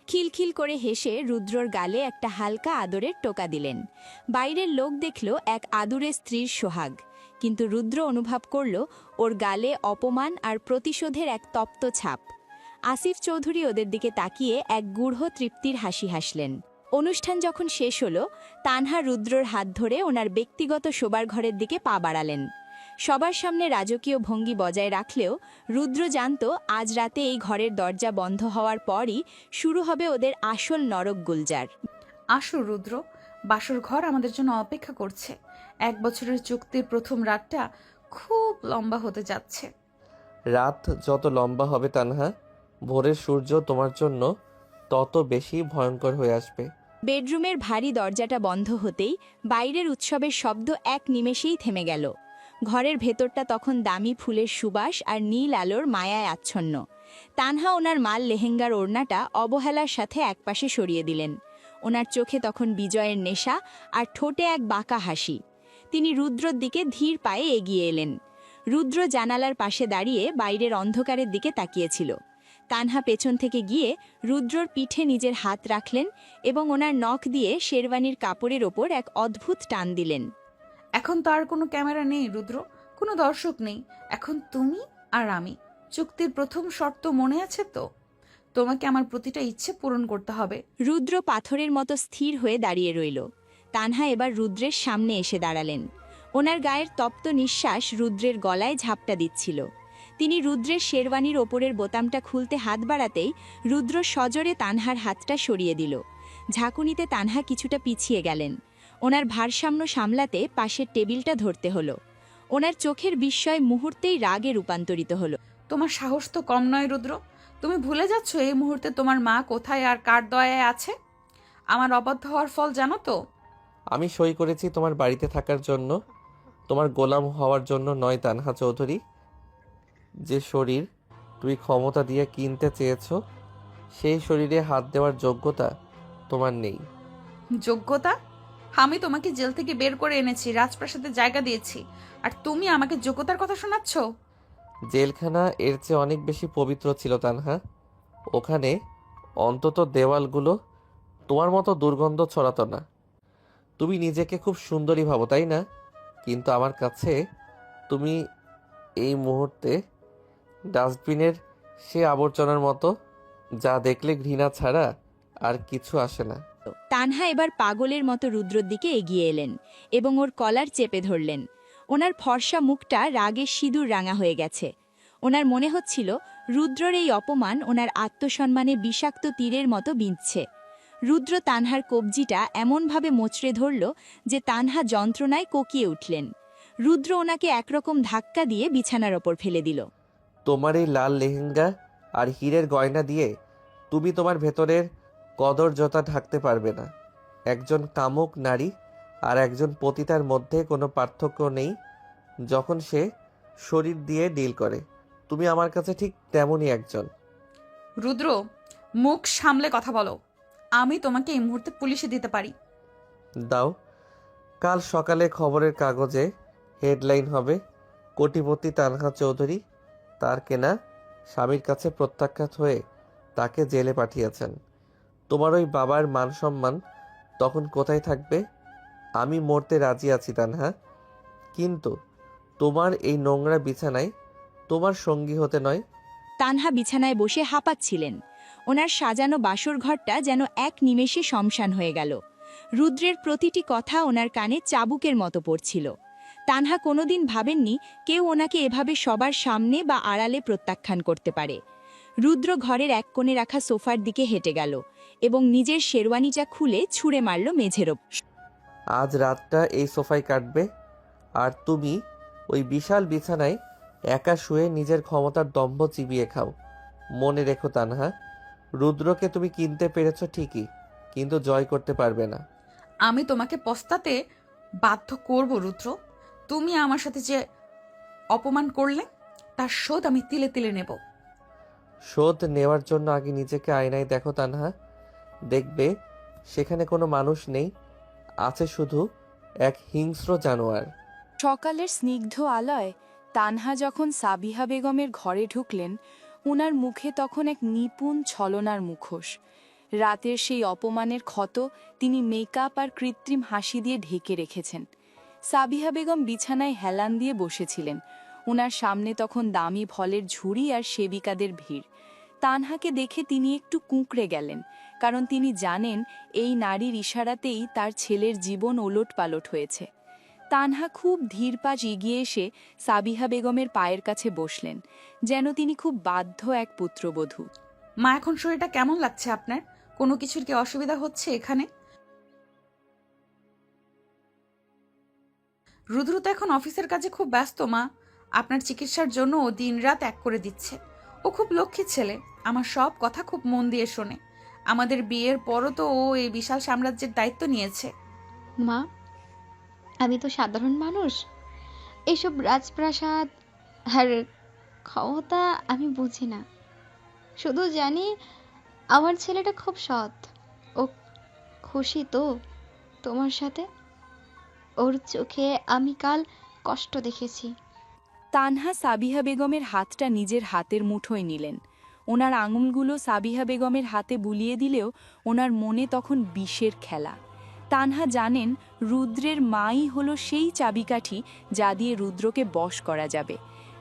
খিলখিল করে হেসে রুদ্রর গালে একটা হালকা আদরের টোকা দিলেন। বাইরের লোক দেখল এক আদুরে স্ত্রীর সোহাগ, কিন্তু রুদ্র অনুভব করল ওর গালে অপমান আর প্রতিশোধের এক তপ্ত ছাপ। আসিফ চৌধুরী ওদের দিকে তাকিয়ে এক গূঢ় তৃপ্তির হাসি হাসলেন। অনুষ্ঠান যখন শেষ হলো, তানহা রুদ্রর হাত ধরে ওনার ব্যক্তিগত শোবার ঘরের দিকে পা বাড়ালেন। সবার সামনে রাজকীয় ভঙ্গি বজায় রাখলেও রুদ্র জানত আজ রাতে এই ঘরের দরজা বন্ধ হওয়ার পরই শুরু হবে ওদের আসল নরক গুলজার। আসো রুদ্র, বাসর ঘর আমাদের জন্য অপেক্ষা করছে। 1 বছরের চুক্তির প্রথম রাতটা খুব লম্বা হতে যাচ্ছে। রাত যত লম্বা হবে তানহা, ভোরের সূর্য তোমার জন্য তত বেশি ভয়ঙ্কর হয়ে আসবে। বেডরুমের ভারী দরজাটা বন্ধ হতেই বাইরের উৎসবের শব্দ এক নিমেষেই থেমে গেল। ঘরের ভেতরটা তখন দামি ফুলের সুবাস আর নীল আলোর মায়ায় আচ্ছন্ন। তানহা ওনার মাল লেহেঙ্গার ওড়নাটা অবহেলার সাথে একপাশে সরিয়ে দিলেন। ওনার চোখে তখন বিজয়ের নেশা আর ঠোঁটে এক বাঁকা হাসি। তিনি রুদ্রর দিকে ধীর পায়ে এগিয়ে এলেন। রুদ্র জানালার পাশে দাঁড়িয়ে বাইরের অন্ধকারের দিকে তাকিয়েছিল। তানহা পেছন থেকে গিয়ে রুদ্রর পিঠে নিজের হাত রাখলেন এবং ওনার নখ দিয়ে শেরওয়ানির কাপড়ের ওপর এক অদ্ভুত টান দিলেন। এখন তো আর কোনো ক্যামেরা নেই রুদ্র, কোনো দর্শক নেই। এখন তুমি আর আমি। চুক্তির প্রথম শর্ত মনে আছে তো? তোমাকে আমার প্রতিটা ইচ্ছে পূরণ করতে হবে। রুদ্র পাথরের মতো স্থির হয়ে দাঁড়িয়ে রইল। তানহা এবার রুদ্রের সামনে এসে দাঁড়ালেন। ওনার গায়ের তপ্ত নিঃশ্বাস রুদ্রের গলায় ঝাপটা দিচ্ছিল। তিনি রুদ্রের শেরওয়ানির ওপরের বোতামটা খুলতে হাত বাড়াতেই রুদ্র সজোরে তানহার হাতটা সরিয়ে দিল। ঝাঁকুনিতে তানহা কিছুটা পিছিয়ে গেলেন। ওনার ভারসাম্য সামলাতে পাশের টেবিলটা ধরতে হলো। ওনার চোখের বিস্ময় মুহূর্তেই রাগে রূপান্তরিত হলো। তোমার সাহস তো কম নয় রুদ্র। তুমি ভুলে যাচ্ছ এই মুহূর্তে তোমার মা কোথায় আর কার দয়ায় আছে। আমার অবাধ্য হওয়ার ফল জানো তো? আমি সই করেছি তোমার বাড়িতে থাকার জন্য, তোমার গোলাম হওয়ার জন্য নয় তানহা চৌধুরী। যে শরীর তুমি ক্ষমতা দিয়ে কিনতে চেয়েছ, সেই শরীরে হাত দেওয়ার যোগ্যতা তোমার নেই। যোগ্যতা? আমি তোমাকে জেল থেকে বের করে এনেছি, রাজপ্রাসাদে জায়গা দিয়েছি, আর তুমি আমাকে যোগ্যতার কথা শোনাচ্ছ? জেলখানা এর চেয়ে অনেক বেশি পবিত্র ছিল তানহা। ওখানে অন্তত দেওয়ালগুলো তোমার মতো দুর্গন্ধ ছড়াতো না। তুমি নিজেকে খুব সুন্দরী ভাবো, তাই না? কিন্তু আমার কাছে তুমি এই মুহূর্তে ডাস্টবিনের সে আবর্জনার মতো, যা দেখলে ঘৃণা ছাড়া আর কিছু আসে না। তানহা এবার পাগলের মতো রুদ্রর দিকে এগিয়ে এলেন এবং ওর কলার চেপে ধরলেন। ওনার ফর্সা মুখটা রাগে সিঁদুর রাঙা হয়ে গেছে। ওনার মনে হচ্ছিল রুদ্রর এই অপমান ওনার আত্মসম্মানে বিষাক্ত তীরের মতো বিঁধছে। রুদ্র তানহার কবজিটা এমনভাবে মোচড়ে ধরল যে তানহা যন্ত্রণায় কোকিয়ে উঠলেন। রুদ্র ওনাকে একরকম ধাক্কা দিয়ে বিছানার ওপর ফেলে দিল। তোমার এই লাল লেহেঙ্গা আর হীরের গয়না দিয়ে তুমি তোমার ভেতরের কদর্যতা ঢাকতে পারবে না। একজন কামুক নারী আর একজন পতিতার মধ্যে কোনো পার্থক্য নেই যখন সে শরীর দিয়ে ডিল করে। তুমি আমার কাছে ঠিক তেমনই একজন। রুদ্র, মুখ সামলে কথা বলো। আমি তোমাকে এই মুহূর্তে পুলিশে দিতে পারি। দাও, কাল সকালে খবরের কাগজে হেডলাইন হবে, কোটিপতি তানহা চৌধুরী তার কেনা স্বামীর কাছে প্রত্যাখ্যাত হয়ে তাকে জেলে পাঠিয়েছেন। তোমার ওই বাবার মান সম্মান তখন কোথায় থাকবে? আমি মরতে রাজি আছি তানহা, কিন্তু তোমার এই নোংরা বিছানায় তোমার সঙ্গী হতে নয়। তানহা বিছানায় বসে হাঁপাচ্ছিলেন। ওনার সাজানো বাসর ঘরটা যেন এক নিমেষে শ্মশান হয়ে গেল। রুদ্রের প্রতিটি কথা ওনার কানে চাবুকের মতো পড়ছিল। তানহা কোনোদিন ভাবেননি কেউ ওনাকে এভাবে সবার সামনে বা আড়ালে প্রত্যাখ্যান করতে পারে। রুদ্র ঘরের এক কোণে রাখা সোফার দিকে হেঁটে গেল এবং নিজের শেরওয়ানিটা খুলে ছুঁড়ে মারল মেঝের ওপর। আজ রাতটা এই সোফায় কাটবে, আর তুমি ওই বিশাল বিছানায় একা শুয়ে নিজের ক্ষমতার দম্ভ চিবিয়ে খাও। মনে রেখো তানহা, রুদ্রকে তুমি কিনতে পেরেছ ঠিকই, কিন্তু জয় করতে পারবে না। আমি তোমাকে পস্তাতে বাধ্য করব রুদ্র। তুমি আমার সাথে যে অপমান করলে তার শোধ আমি তিলে তিলে নেব। শোধ নেওয়ার জন্য আগে নিজেকে আয়নায় দেখো তানহা। দেখবে সেখানে কোনো মানুষ নেই, আছে শুধু এক হিংস্র জানোয়ার। সকালের স্নিগ্ধ আলোয় তানহা যখন সাবিহা বেগমের ঘরে ঢুকলেন, উনার মুখে তখন এক নিপুণ ছলনার মুখোশ। রাতের সেই অপমানের ক্ষত তিনি মেকআপ আর কৃত্রিম হাসি দিয়ে ঢেকে রেখেছেন। সাবিহা বেগম বিছানায় হেলান দিয়ে বসেছিলেন। উনার সামনে তখন দামি ফলের ঝুড়ি আর সেবিকাদের ভিড়। তানহাকে দেখে তিনি একটু কুঁকড়ে গেলেন, কারণ তিনি জানেন এই নারীর ইশারাতেই তার ছেলের জীবন ওলটপালট হয়েছে। তানহা খুব ধীর পাশ এগিয়ে এসে সাবিহা বেগমের পায়ের কাছে বসলেন, যেন তিনি খুব বাধ্য এক পুত্রবধূ। মা, এখন শরীরটা কেমন লাগছে আপনার? কোনো কিছুর কি অসুবিধা হচ্ছে এখানে? রুদ্র তো এখন অফিসের কাজে খুব ব্যস্ত মা। আপনার চিকিৎসার জন্য ও দিনরাত এক করে দিচ্ছে। ও খুব লক্ষ্মী ছেলে, আমার সব কথা খুব মন দিয়ে শোনে। আমাদের বিয়ের পরও তো ও এই বিশাল সাম্রাজ্যের দায়িত্ব নিয়েছে। মা, আমি তো সাধারণ মানুষ। এইসব রাজপ্রাসাদ আর ক্ষমতা আমি বুঝি না। শুধু জানি আমার ছেলেটা খুব সৎ। ও খুশি তো তোমার সাথে? ওর চোখে আমি কাল কষ্ট দেখেছি। তানহা সাবিহা বেগমের হাতটা নিজের হাতের মুঠোয় নিলেন। ওনার আঙুলগুলো সাবিহা বেগমের হাতে বুলিয়ে দিলেও ওনার মনে তখন বিষের খেলা। তানহা জানেন রুদ্রের মাই হলো সেই চাবিকাঠি যা দিয়ে রুদ্রকে বশ করা যাবে।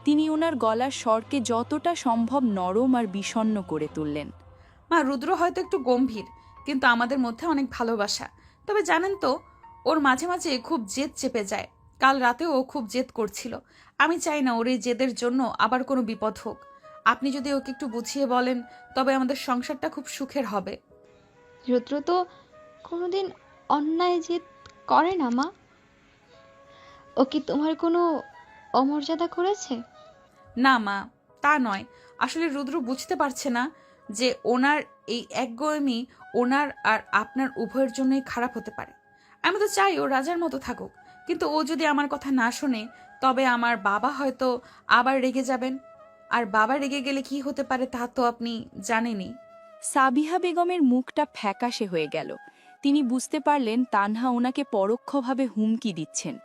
তিনি ওনার গলার স্বরকে যতটা সম্ভব নরম আর বিষণ্ণ করে তুললেন। মা, রুদ্র হয়তো একটু গম্ভীর, কিন্তু আমাদের মধ্যে অনেক ভালোবাসা। তবে জানেন তো, ওর মাঝে মাঝে খুব জেদ চেপে যায়। কাল রাতেও ও খুব জেদ করছিল। আমি চাই না ওর এই জেদের জন্য আবার কোনো বিপদ হোক। আপনি যদি ওকে একটু বুঝিয়ে বলেন, তবে আমাদের সংসারটা খুব সুখের হবে। রুদ্র তো কোনোদিন অন্যায় জেদ করে না মা। ও কি তোমার কোনো অমর্যাদা করেছে? না মা, তা নয়। আসলে রুদ্র বুঝতে পারছে না যে ওনার এই একগুঁয়েমি ওনার আর আপনার উভয়ের জন্যই খারাপ হতে পারে। আমি তো চাই ও রাজার মতো থাকুক, কিন্তু ও যদি আমার কথা না শোনে, তবে আমার বাবা হয়তো আবার রেগে যাবেন। আর বাবা রেগে গেলে কি হতে পারে তা তো আপনি জানেনই। সাবিহা বেগমের মুখটা ফ্যাকাশে হয়ে গেল। তিনি বুঝতে পারলেন তানহা ওনাকে পরোক্ষভাবে হুমকি দিচ্ছেন।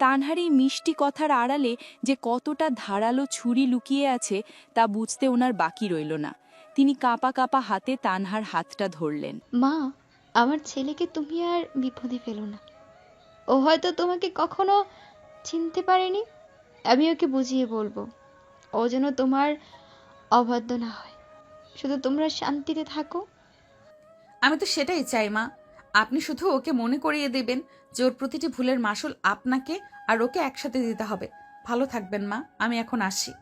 তানহার এই মিষ্টি কথার আড়ালে যে কতটা ধারালো ছুরি লুকিয়ে আছে তা বুঝতে ওনার বাকি রইল না। তিনি কাঁপা কাঁপা হাতে তানহার হাতটা ধরলেন। মা, আমার ছেলেকে তুমি আর বিপদে ফেলো না। ও হয়তো তোমাকে কখনো চিনতে পারেনি। আমি ওকে বুঝিয়ে বলবো। ও যেন তোমার অবাধ্য না হয়। শুধু তোমরা শান্তিতে থাকো। আমি তো সেটাই চাই মা। আপনি শুধু ওকে মনে করিয়ে দেবেন যে ওর প্রতিটি ভুলের মাসুল আপনাকে আর ওকে একসাথে দিতে হবে। ভালো থাকবেন মা, আমি এখন আসি।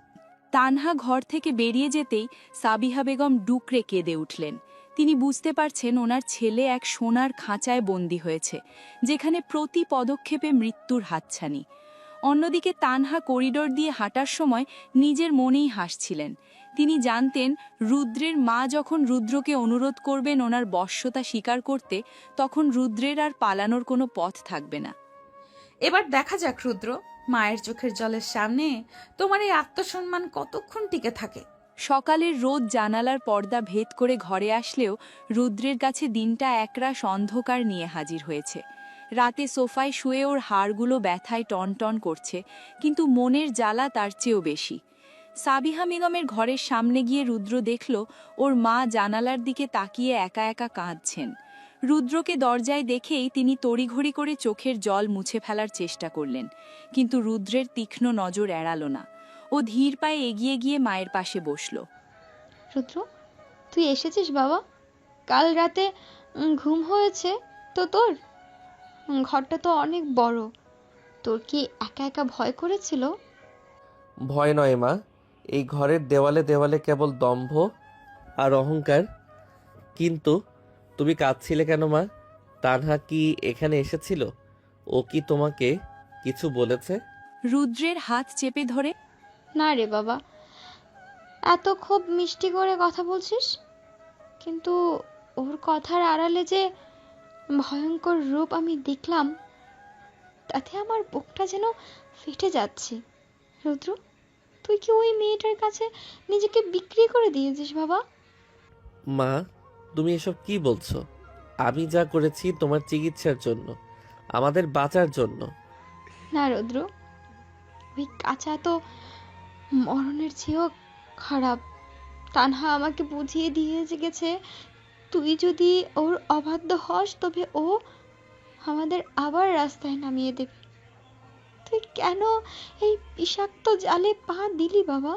তানহা ঘর থেকে বেরিয়ে যেতেই সাবিহা বেগম ডুকরে কেঁদে উঠলেন। তিনি বুঝতে পারছেন ওনার ছেলে এক সোনার খাঁচায় বন্দী হয়েছে, যেখানে প্রতি পদক্ষেপে মৃত্যুর হাতছানি। অন্যদিকে তানহা করিডোর দিয়ে হাঁটার সময় নিজের মনেই হাসছিলেন। তিনি জানতেন রুদ্রের মা যখন রুদ্রকে অনুরোধ করবেন ওনার বশ্যতা স্বীকার করতে, তখন রুদ্রের আর পালানোর কোনো পথ থাকবে না। এবার দেখা যাক রুদ্র, মায়ের চোখের জলের সামনে তোমার এই আত্মসম্মান কতক্ষণ টিকে থাকে। সকালের রোদ জানালার পর্দা ভেদ করে ঘরে আসলেও রুদ্রের কাছে দিনটা একরাশ অন্ধকার নিয়ে হাজির হয়েছে। রাতে সোফায় শুয়ে ওর হাড়গুলো ব্যথায় টনটন করছে, কিন্তু মনের জ্বালা তার চেয়েও বেশি। সাবিহা বেগমের ঘরের সামনে গিয়ে রুদ্র দেখল ওর মা জানালার দিকে তাকিয়ে একা একা কাঁদছেন। রুদ্রকে দরজায় দেখেই তিনি তড়িঘড়ি করে চোখের জল মুছে ফেলার চেষ্টা করলেন, কিন্তু রুদ্রের তীক্ষ্ণ নজর এড়াল না। ও ধীর পায়ে এগিয়ে গিয়ে মায়ের পাশে বসল। রুদ্র, তুই এসেছিস বাবা? কাল রাতে ঘুম হয়েছে তো তোর? ঘরটা তো অনেক বড়, তোর কি একা একা ভয় করেছিল? ভয় নয় মা, এই ঘরের দেওয়ালে দেওয়ালে কেবল দম্ভ আর অহংকার। কিন্তু তুমি কাঁদছিলে কেন মা? তানহা কি এখানে এসেছিল? ও কি তোমাকে কিছু বলেছে? রুদ্রের হাত চেপে ধরে না রে বাবা, এত খুব মিষ্টি করে কথা বলছিস, কিন্তু ওর কথার আড়ালে যে ভয়ঙ্কর রূপ আমি দেখলাম, তাতে আমার বুকটা যেন ফেটে যাচ্ছে। রুদ্র, তুই কি ওই মেয়েটার কাছে নিজেকে বিক্রি করে দিয়েছিস বাবা? মা, তুমি এসব কি বলছো? আমি যা করেছি তোমার চিকিৎসার জন্য, আমাদের বাঁচার জন্য। না রুদ্র, ওই কাঁচা তো মরণের চেয়েও খারাপ। তানহা আমাকে বুঝিয়ে দিয়ে গেছে, তুই যদি ওর অবাধ্য হস তবে ও আমাদের আবার রাস্তায় নামিয়ে দেবে। তুই কেন এই বিষাক্ত জালে পা দিলি বাবা?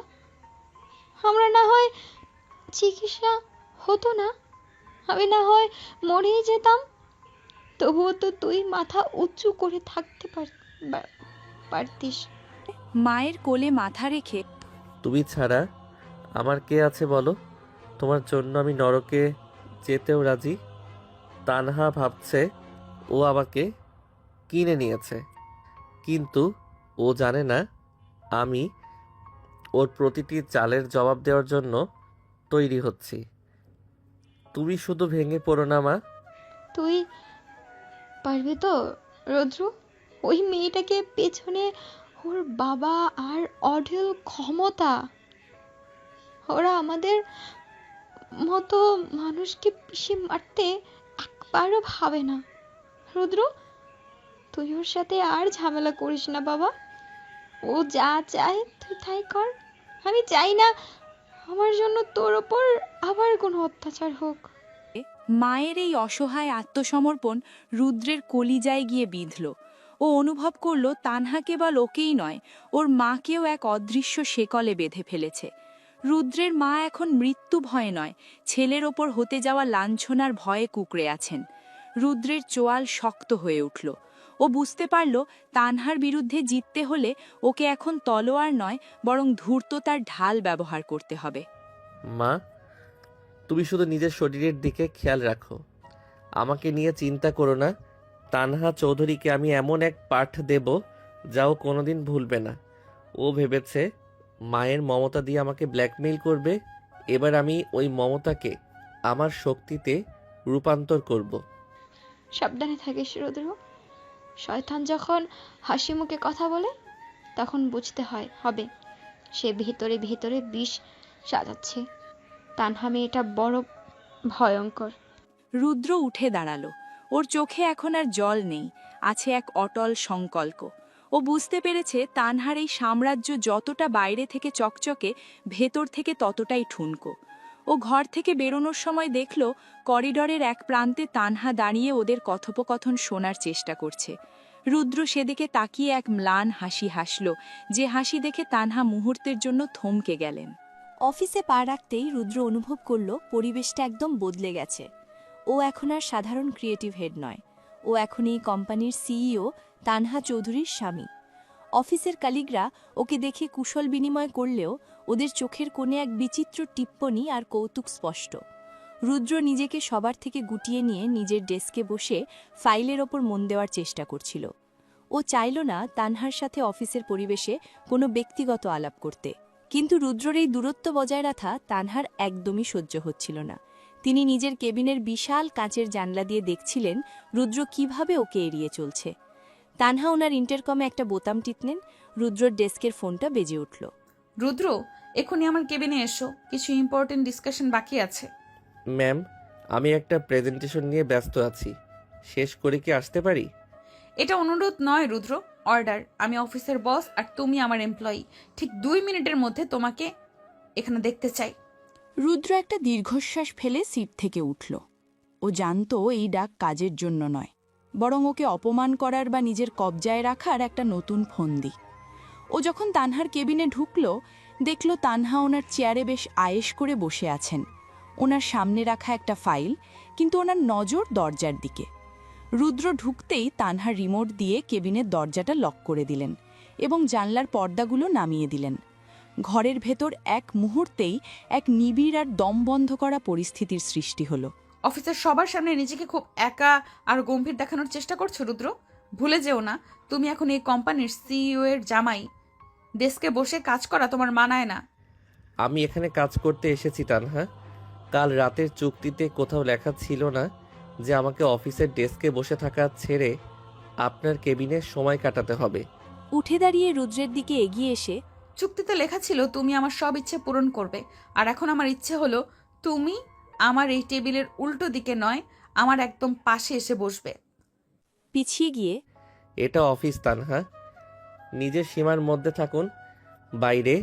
আমরা না হয় চিকিৎসা হতো না, আমি না হয় মরেই যেতাম, তবুও তো তুই মাথা উঁচু করে থাকতে পারতিস। মায়ের কোলে মাথা রেখে তুমি ছাড়া আমার কে আছে বলো? তোমার জন্য আমি নরকে যেতেও রাজি। তানহা ভাবছে ও আমাকে কিনে নিয়েছে, কিন্তু ও জানে না আমি ওর প্রতিটি চালের জবাব দেওয়ার জন্য তৈরি হচ্ছি। তুমি শুধু ভেঙে পড়ো না মা। তুই পারবি তো রুদ্র? ওই মেয়েটাকে পেছনে ওর বাবা আর অঢেল ক্ষমতা, ওরা আমাদের মতো মানুষকে পিষে মারতে একবারও ভাবে না। রুদ্র, তুই ওর সাথে আর ঝামেলা করিস না বাবা। ও যা চায় তুই তাই কর। আমি চাই না আমার জন্য তোর ওপর আবার কোনো অত্যাচার হোক। মায়ের এই অসহায় আত্মসমর্পণ রুদ্রের কলিজায় গিয়ে বিঁধল। ও অনুভব করল তানহা কেবল ওকেই নয়, ওর মাকেও এক অদৃশ্য শেকলে বেঁধে ফেলেছে। রুদ্রের মা এখন মৃত্যু ভয়ে নয়, ছেলের ওপর হতে যাওয়া লাঞ্ছনার ভয়ে কুঁকড়ে আছেন। রুদ্রের চোয়াল শক্ত হয়ে উঠল। ও বুঝতে পারল তানহার বিরুদ্ধে জিততে হলে ওকে এখন তলোয়ার নয়, বরং ধূর্ততার ঢাল ব্যবহার করতে হবে। মা, তুমি শুধু নিজের শরীরের দিকে খেয়াল রাখো, আমাকে নিয়ে চিন্তা করো না। তানহা চৌধুরীকে আমি এমন এক পাঠ দেব যা ও কোনোদিন ভুলবে না। ও ভেবেছে মায়ের মমতা দিয়ে আমাকে ব্ল্যাকমেইল করবে, এবার আমি ওই মমতাকে আমার শক্তিতে রূপান্তর করব। সাবধানে থাকিস রুদ্র। শয়তান যখন হাসি মুখে কথা বলে তখন বুঝতে হবে সে ভিতরে ভিতরে বিষ সাজাচ্ছে। তানহা মেয়েটা বড় ভয়ঙ্কর। রুদ্র উঠে দাঁড়ালো। ওর চোখে এখন আর জল নেই, আছে এক অটল সংকল্প। ও বুঝতে পেরেছে তানহার এই সাম্রাজ্য যতটা বাইরে থেকে চকচকে, ভেতর থেকে ততটাই ঠুনকো। ও ঘর থেকে বেরোনোর সময় দেখল করিডরের এক প্রান্তে তানহা দাঁড়িয়ে ওদের কথোপকথন শোনার চেষ্টা করছে। রুদ্র সেদিকে তাকিয়ে এক ম্লান হাসি হাসল, যে হাসি দেখে তানহা মুহূর্তের জন্য থমকে গেলেন। অফিসে পা রাখতেই রুদ্র অনুভব করল পরিবেশটা একদম বদলে গেছে। ও এখন আর সাধারণ ক্রিয়েটিভ হেড নয়, ও এখন এই কোম্পানির সিইও তানহা চৌধুরীর স্বামী। অফিসের কালিগরা ওকে দেখে কুশল বিনিময় করলেও ওদের চোখের কোণে এক বিচিত্র টিপ্পনী আর কৌতুক স্পষ্ট। রুদ্র নিজেকে সবার থেকে গুটিয়ে নিয়ে নিজের ডেস্কে বসে ফাইলের ওপর মন দেওয়ার চেষ্টা করছিল। ও চাইল না তানহার সাথে অফিসের পরিবেশে কোনো ব্যক্তিগত আলাপ করতে, কিন্তু রুদ্রর এই দূরত্ব বজায় রাখা তানহার একদমই সহ্য হচ্ছিল না। তিনি নিজের কেবিনের বিশাল কাঁচের জানলা দিয়ে দেখছিলেন রুদ্র কিভাবে ওকে এড়িয়ে চলছে। তানহা ওনার ইন্টারকমে একটা বোতাম টিপলেন, রুদ্রর ডেস্কের ফোনটা বেজে উঠল। রুদ্র, এখনই আমার কেবিনে এসো, কিছু ইম্পর্টেন্ট ডিসকাশন বাকি আছে। ম্যাম, আমি একটা প্রেজেন্টেশন নিয়ে ব্যস্ত আছি, শেষ করে কি আসতে পারি? এটা অনুরোধ নয় রুদ্র, অর্ডার। আমি অফিসের বস আর তুমি আমার এমপ্লয়ি। ঠিক 2 মিনিটের মধ্যে তোমাকে এখানে দেখতে চাই। রুদ্র একটা দীর্ঘশ্বাস ফেলে সিট থেকে উঠল। ও জানতো এই ডাক কাজের জন্য নয়, বরং ওকে অপমান করার বা নিজের কবজায় রাখার একটা নতুন ফন্দি। ও যখন তানহার কেবিনে ঢুকল, দেখল তানহা ওনার চেয়ারে বেশ আয়েশ করে বসে আছেন। ওনার সামনে রাখা একটা ফাইল, কিন্তু ওনার নজর দরজার দিকে। রুদ্র ঢুকতেই তানহা রিমোট দিয়ে কেবিনের দরজাটা লক করে দিলেন এবং জানলার পর্দাগুলো নামিয়ে দিলেন। ঘরের ভেতর এক মুহূর্তেই এক নিবিড় আর দম বন্ধ করা পরিস্থিতির সৃষ্টি হলো। অফিসের সবার সামনে নিজেকে খুব একা আর গম্ভীর দেখানোর চেষ্টা করছো রুদ্র। ভুলে যেও না, তুমি এখন এই কোম্পানির সিইও এর জামাই। ডেস্কে বসে কাজ করা তোমার মানায় না। আমি এখানে কাজ করতে এসেছি তানহা। কাল রাতের চুক্তিতে কোথাও লেখা ছিল না যে আমাকে অফিসের ডেস্কে বসে থাকা ছেড়ে আপনার কেবিনে সময় কাটাতে হবে। উঠে দাঁড়িয়ে রুদ্রের দিকে এগিয়ে এসে, চুক্তিতে লেখা ছিল তুমি আমার সব ইচ্ছে পূরণ করবে, আর এখন আমার ইচ্ছে হলো তুমি আমার এই টেবিলের উল্টো দিকে নয়, আমার একদম পাশে এসে বসবে। পিছিয়ে গিয়ে, এটা অফিস তানহা, নিজের সীমার মধ্যে থাকুন। বাইরে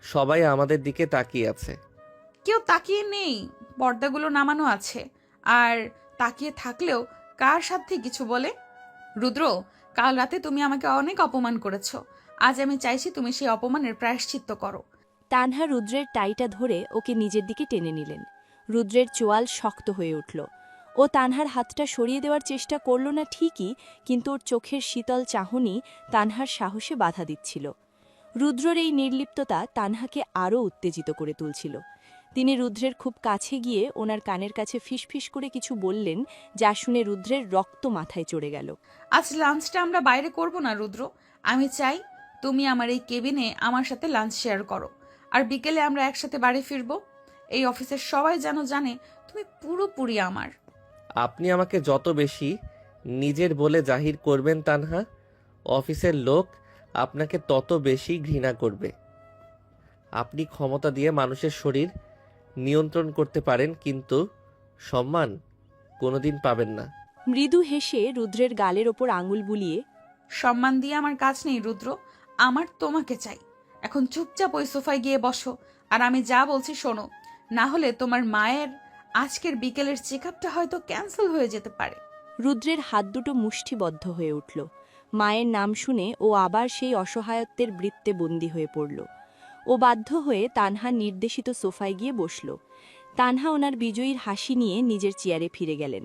সবাই আমাদের দিকে তাকিয়ে আছে। কেউ তাকিয়ে নেই, পর্দাগুলো নামানো আছে। আর তাকিয়ে থাকলেও কার সাথে কিছু বলে? রুদ্র, কাল রাতে তুমি আমাকে অনেক অপমান করেছো। আজ আমি চাইছি তুমি সেই অপমানের প্রায়শ্চিত্ত করো। তানহা রুদ্রের টাইটা ধরে ওকে নিজের দিকে টেনে নিলেন। রুদ্রের চোয়াল শক্ত হয়ে উঠল। ও তানহার হাতটা সরিয়ে দেওয়ার চেষ্টা করল না ঠিকই, কিন্তু ওর চোখের শীতল চাহনি তানহার সাহসে বাধা দিচ্ছিল। রুদ্রর এই নির্লিপ্ততা তানহাকে আরও উত্তেজিত করে তুলছিল। তিনি রুদ্রের খুব কাছে গিয়ে ওনার কানের কাছে ফিসফিস করে কিছু বললেন, যা শুনে রুদ্রের রক্ত মাথায় চড়ে গেল। আজ লাঞ্চটা আমরা বাইরে করব না রুদ্র। আমি চাই তুমি আমার এই কেবিনে আমার সাথে লাঞ্চ শেয়ার করো, আর বিকেলে আমরা একসাথে বাড়ি ফিরবো। এই অফিসের সবাই যেন জানে তুমি পুরোপুরি আমার। আপনি আমাকে যত বেশি নিজের বলে জাহির করবেন তানহা, অফিসের লোক আপনাকে তত বেশি ঘৃণা করবে। আপনি ক্ষমতা দিয়ে মানুষের শরীর নিয়ন্ত্রণ করতে পারেন, কিন্তু সম্মান কোনোদিন পাবেন না। মৃদু হেসে রুদ্রের গালের ওপর আঙুল বুলিয়ে, সম্মান দিয়ে আমার কাজ নেই রুদ্র, আমার তোমাকে চাই। এখন চুপচাপ ওই সোফায় গিয়ে বসো, আর আমি যা বলছি শোনো, না হলে তোমার মায়ের আজকের বিকেলের চেক আপটা হয়তো ক্যান্সেল হয়ে যেতে পারে। রুদ্রের হাত দুটো মুষ্টিবদ্ধ হয়ে উঠল। মায়ের নাম শুনে ও আবার সেই অসহায়ত্বের বৃত্তে বন্দী হয়ে পড়ল। ও বাধ্য হয়ে তানহা নির্দেশিত সোফায় গিয়ে বসল। তানহা ওনার বিজয়ীর হাসি নিয়ে নিজের চেয়ারে ফিরে গেলেন।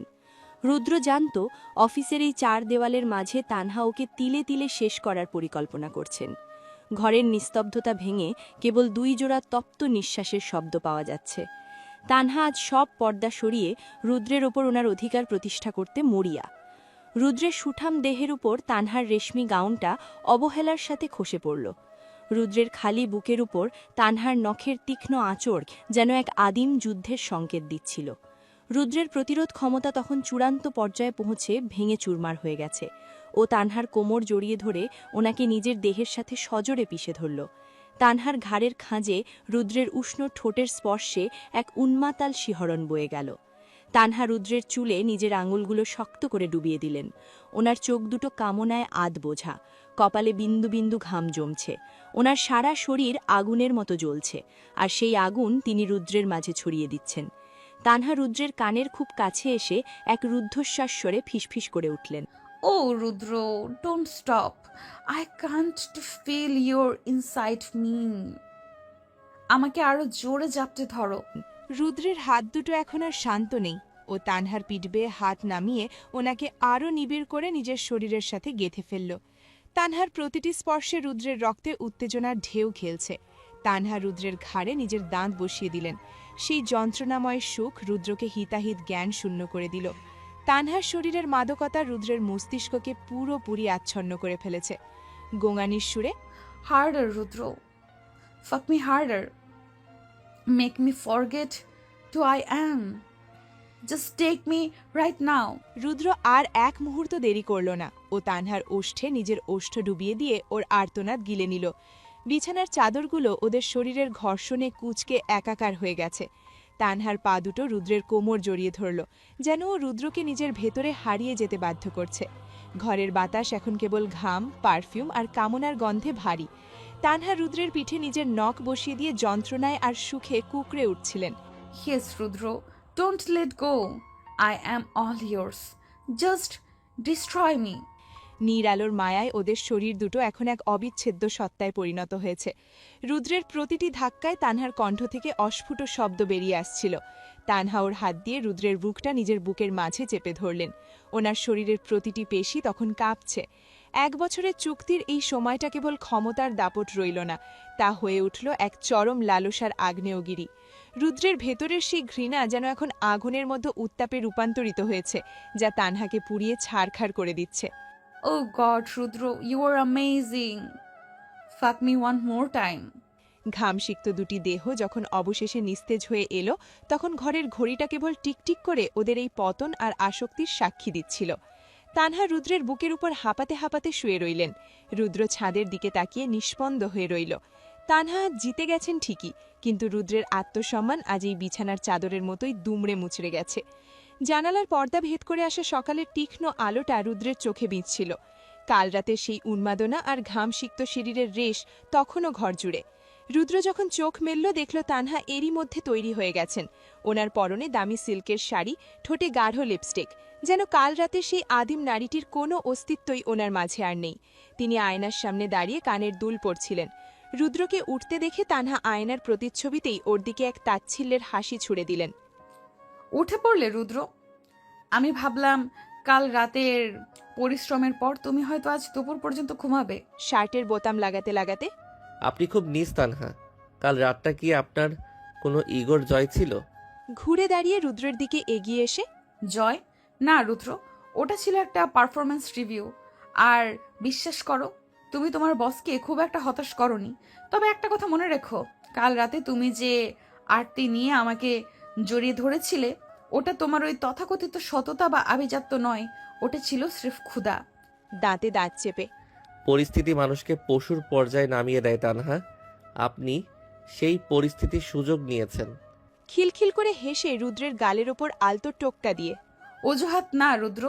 রুদ্র জানত অফিসের এই 4 দেওয়ালের মাঝে তানহা ওকে তিলে তিলে শেষ করার পরিকল্পনা করছেন। ঘরের নিস্তব্ধতা ভেঙে কেবল 2 জোড়া তপ্ত নিঃশ্বাসের শব্দ পাওয়া যাচ্ছে। তানহা আজ সব পর্দা সরিয়ে রুদ্রের ওপর ওনার অধিকার প্রতিষ্ঠা করতে মরিয়া। রুদ্রের সুঠাম দেহের উপর তানহার রেশমি গাউনটা অবহেলার সাথে খসে পড়ল। রুদ্রের খালি বুকের উপর তানহার নখের তীক্ষ্ণ আঁচড় যেন এক আদিম যুদ্ধের সংকেত দিচ্ছিল। রুদ্রের প্রতিরোধ ক্ষমতা তখন চূড়ান্ত পর্যায়ে পৌঁছে ভেঙে চুরমার হয়ে গেছে। ও তানহার কোমর জড়িয়ে ধরে ওনাকে নিজের দেহের সাথে সজোরে পিষে ধরল। তানহার ঘাড়ের খাঁজে রুদ্রের উষ্ণ ঠোঁটের স্পর্শে এক উন্মাতাল শিহরণ বয়ে গেল। তানহা রুদ্রের চুলে নিজের আঙুলগুলো শক্ত করে ডুবিয়ে দিলেন। ওনার চোখ দুটো কামনায় আধ বোঝা, কপালে বিন্দু বিন্দু ঘাম জমছে। ওনার সারা শরীর আগুনের মতো জ্বলছে, আর সেই আগুন তিনি রুদ্রের মাঝে ছড়িয়ে দিচ্ছেন। তানহা রুদ্রের কানের খুব কাছে এসে এক রুদ্ধশ্বাস স্বরে ফিসফিস করে উঠলেন, ও Rudra, don't stop, I can't to feel your inside me. আমাকে আরো জোরে জাপটে ধরো। রুদ্রের হাত দুটো এখন আর শান্ত নেই। ও তানহার পিঠ বেয়ে হাত নামিয়ে ওনাকে আরও নিবিড় করে নিজের শরীরের সাথে গেঁথে ফেলল। তানহার প্রতিটি স্পর্শে রুদ্রের রক্তে উত্তেজনার ঢেউ খেলছে। তানহা রুদ্রের ঘাড়ে নিজের দাঁত বসিয়ে দিলেন। সেই যন্ত্রণাময় সুখ রুদ্রকে হিতাহিত জ্ঞান শূন্য করে দিল। তানহার শরীরের মাদকতা রুদ্রের মস্তিষ্ককে পুরোপুরি আচ্ছন্ন করে ফেলেছে। গোঙানির সুরে, harder Rudra, fuck me harder, make me forget who I am, just take me right now. রুদ্র আর এক মুহূর্ত দেরি করল না। ও তানহার ওষ্ঠে নিজের ওষ্ঠ ডুবিয়ে দিয়ে ওর আর্তনাদ গিলে নিল। বিছানার চাদরগুলো ওদের শরীরের ঘর্ষণে কুঁচকে একাকার হয়ে গেছে। তানহার পা দুটো রুদ্রের কোমর জড়িয়ে ধরল, যেন ও রুদ্রকে নিজের ভেতরে হারিয়ে যেতে বাধ্য করছে। ঘরের বাতাস এখন কেবল ঘাম, পারফিউম আর কামনার গন্ধে ভারী। তানহা রুদ্রের পিঠে নিজের নখ বসিয়ে দিয়ে যন্ত্রণায় আর সুখে কুকড়ে উঠছিলেন। Yes, Rudro, don't let go. I am all yours. Just destroy me. নীর আলোর মায়ায় ওদের শরীর দুটো এখন এক অবিচ্ছেদ্য সত্তায় পরিণত হয়েছে। রুদ্রের প্রতিটি ধাক্কায় তানহার কণ্ঠ থেকে অস্ফুট শব্দ বেরিয়ে আসছিল। তানহা ওর হাত দিয়ে রুদ্রের বুকটা নিজের বুকের মাঝে চেপে ধরলেন। ওনার শরীরের প্রতিটি পেশি তখন কাঁপছে। 1 বছরের চুক্তির এই সময়টা কেবল ক্ষমতার দাপট রইল না, তা হয়ে উঠল এক চরম লালসার আগ্নেয়গিরি। রুদ্রের ভেতরের সেই ঘৃণা যেন এখন আগুনের মধ্যে উত্তাপে রূপান্তরিত হয়েছে, যা তানহাকে পুড়িয়ে ছারখার করে দিচ্ছে। Oh God, Rudro, you are amazing. Fuck me one more time. ঘামসিক্ত দুটি দেহ যখন অবশেষে নিস্তেজ হয়ে এলো, তখন ঘরের ঘড়িটা কেবল টিকটিক করে ওদের এই পতন আর আসক্তির সাক্ষী দিচ্ছিল। তানহা রুদ্রের বুকের উপর হাঁপাতে হাঁপাতে শুয়ে রইলেন। রুদ্র ছাদের দিকে তাকিয়ে নিষ্পন্দ হয়ে রইল। তানহা জিতে গেছেন ঠিকই, কিন্তু রুদ্রের আত্মসম্মান আজ এই বিছানার চাদরের মতোই দুমড়ে মুচড়ে গেছে। জানালার পর্দা ভেদ করে আসা সকালের তীক্ষ্ণ আলোটা রুদ্রের চোখে বিঁধছিল। কাল রাতের সেই উন্মাদনা আর ঘামসিক্ত শরীরের রেশ তখনও ঘর জুড়ে। রুদ্র যখন চোখ মেলল, দেখল তানহা এরই মধ্যে তৈরি হয়ে গেছেন। ওনার পরনে দামি সিল্কের শাড়ি, ঠোঁটে গাঢ় লিপস্টিক, যেন কাল রাতে সেই আদিম নারীটির কোনো অস্তিত্বই ওনার মাঝে আর নেই। তিনি আয়নার সামনে দাঁড়িয়ে কানের দুল পড়ছিলেন। রুদ্রকে উঠতে দেখে তানহা আয়নার প্রতিচ্ছবিতেই ওর দিকে এক তাচ্ছিল্যের হাসি ছুড়ে দিলেন। উঠে পড়লে রুদ্র? আমি ভাবলাম কাল রাতের পরিশ্রমের পর তুমি হয়তো আজ দুপুর পর্যন্ত ঘুমাবে। শার্টের বোতাম লাগাতে লাগাতে, আপনি খুব নিজ তানহা। কাল রাতটা কি আপনার কোনো ইগোর জয় ছিল? ঘুরে দাঁড়িয়ে রুদ্রের দিকে এগিয়ে এসে, জয়? না রুদ্র, ওটা ছিল একটা পারফরমেন্স রিভিউ। আর বিশ্বাস করো, তুমি তোমার বসকে খুব একটা হতাশ করনি। তবে একটা কথা মনে রেখো, কাল রাতে তুমি যে আরতি নিয়ে আমাকে জড়িয়ে ধরেছিলে, ওটা তোমার ওই তথাকথিত সততা বা আভিজাত্য নয়, ওটা ছিল স্রেফ ক্ষুধা। দাঁতে দাঁত চেপে, পরিস্থিতি মানুষকে পশুর পর্যায়ে নামিয়ে দেয় তানহা। আপনি সেই পরিস্থিতির সুযোগ নিয়েছেন। খিলখিল করে হেসে রুদ্রের গালের ওপর আলতো টোক্কা দিয়ে, অজুহাত না রুদ্র,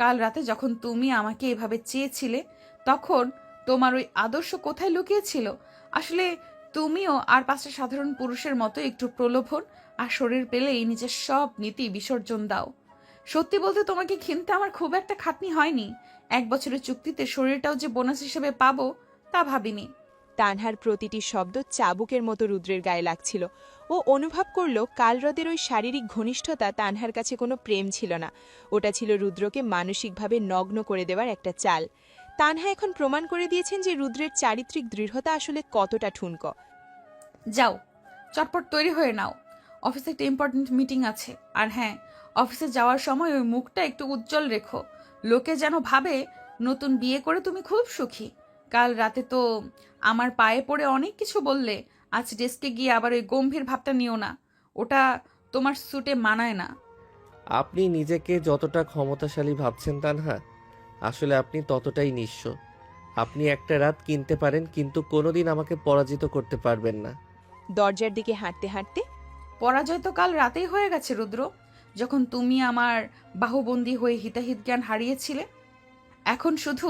কাল রাতে যখন তুমি আমাকে এভাবে চেয়েছিলে, তখন তোমার ওই আদর্শ কোথায় লুকিয়েছিল? আসলে তুমিও আর 5টা সাধারণ পুরুষের মতো একটু প্রলোভন আর শরীর পেলেই নিজের সব নীতি বিসর্জন দাও। সত্যি বলতে তোমাকে কিনতে আমার খুব একটা খাটনি হয়নি। 1 বছরের চুক্তিতে শরীরটাও যে বোনাস হিসেবে পাবো তা ভাবিনি। তানহার প্রতিটি শব্দ চাবুকের মতো রুদ্রের গায়ে লাগছিল। ও অনুভব করল কাল রাতের ওই শারীরিক ঘনিষ্ঠতা তানহার কাছে কোনো প্রেম ছিল না, ওটা ছিল রুদ্রকে মানসিকভাবে নগ্ন করে দেওয়ার একটা চাল। তানহা এখন প্রমাণ করে দিয়েছেন যে রুদ্রের চারিত্রিক দৃঢ়তা আসলে কতটা ঠুনকো। যাও, চটপট তৈরি হয়ে নাও, অফিসে একটা ইম্পর্টেন্ট মিটিং আছে। আর হ্যাঁ, অফিসে যাওয়ার সময় ওই মুখটা একটু উজ্জ্বল রেখো, লোকে যেন ভাবে নতুন বিয়ে করে তুমি খুব সুখী। কাল রাতে তো আমার পায়ে পড়ে অনেক কিছু বললে, আজ ডেস্কে গিয়ে আবার ওই গম্ভীর ভাবটা নিও না, ওটা তোমার স্যুটে মানায় না। আপনি নিজেকে যতটা ক্ষমতাশালী ভাবছেন তানহা, আসলে আপনি ততটাই নিঃস্ব। আপনি একটা রাত কিনতে পারেন, কিন্তু কোনোদিন আমাকে পরাজিত করতে পারবেন না। দরজার দিকে হাঁটতে হাঁটতে, পরাজয় তো কাল রাতেই হয়ে গেছে রুদ্র, যখন তুমি আমার বাহুবন্দী হয়ে হিতাহিত জ্ঞান হারিয়েছিলে। এখন শুধু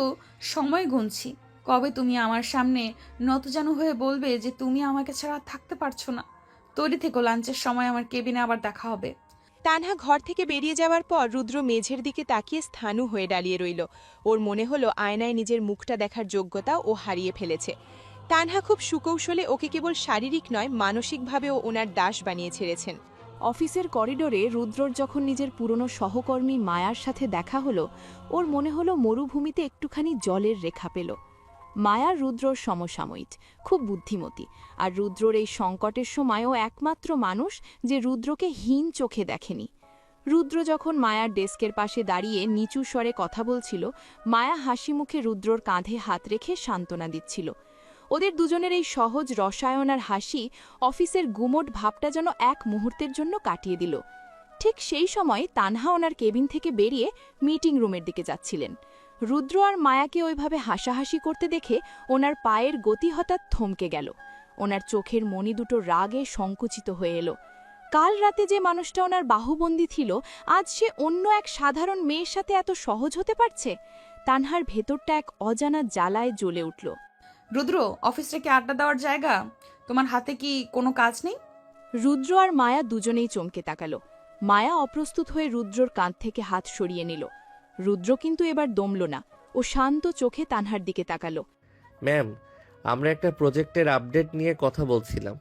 সময় গুনছি, কবে তুমি আমার সামনে নতজানু হয়ে বলবে যে তুমি আমাকে ছাড়া আর থাকতে পারছো না। তৈরি থেকো, লাঞ্চের সময় আমার কেবিনে আবার দেখা হবে। তানহা ঘর থেকে বেরিয়ে যাওয়ার পর রুদ্র মেঝের দিকে তাকিয়ে স্থাণু হয়ে দাঁড়িয়ে রইল। ওর মনে হলো আয়নায় নিজের মুখটা দেখার যোগ্যতা ও হারিয়ে ফেলেছে। তানহা খুব সুকৌশলে ওকে কেবল শারীরিক নয়, মানসিকভাবেও ওনার দাস বানিয়ে ছেড়েছেন। অফিসের করিডোরে রুদ্রর যখন নিজের পুরনো সহকর্মী মায়ার সাথে দেখা হলো, ওর মনে হলো মরুভূমিতে একটুখানি জলের রেখা পেল। মায়া রুদ্রর সমসাময়িক, খুব বুদ্ধিমতী, আর রুদ্রর এই সংকটের সময়ও একমাত্র মানুষ যে রুদ্রকে হীন চোখে দেখেনি। রুদ্র যখন মায়ার ডেস্কের পাশে দাঁড়িয়ে নিচু স্বরে কথা বলছিল, মায়া হাসি মুখে রুদ্রর কাঁধে হাত রেখে সান্ত্বনা দিচ্ছিল। ওদের দুজনের এই সহজ রসায়ন আর হাসি অফিসের গুমোট ভাবটা যেন এক মুহূর্তের জন্য কাটিয়ে দিল। ঠিক সেই সময় তানহা ওনার কেবিন থেকে বেরিয়ে মিটিং রুমের দিকে যাচ্ছিলেন। রুদ্র আর মায়াকে ওইভাবে হাসাহাসি করতে দেখে ওনার পায়ের গতি হঠাৎ থমকে গেল। ওনার চোখের মণি দুটো রাগে সংকুচিত হয়ে এলো। কাল রাতে যে মানুষটা ওনার বাহুবন্দী ছিল, আজ সে অন্য এক সাধারণ মেয়ের সাথে এত সহজ হতে পারছে। তানহার ভেতরটা এক অজানা জ্বালায় জ্বলে উঠল। রুদ্র, অফিসটা কি আড্ডা দেওয়ার জায়গা? তোমার হাতে কি কোনো কাজ নেই? রুদ্র আর মায়া দুজনেই চমকে তাকালো। মায়া অপ্রস্তুত হয়ে রুদ্রর কাঁধ থেকে হাত সরিয়ে নিল। রুদ্র কিন্তু এবার দমল না, ও শান্ত চোখে তানহার দিকে তাকালো। ম্যাম, আমরা একটা প্রজেক্টের আপডেট নিয়ে কথা বলছিলাম।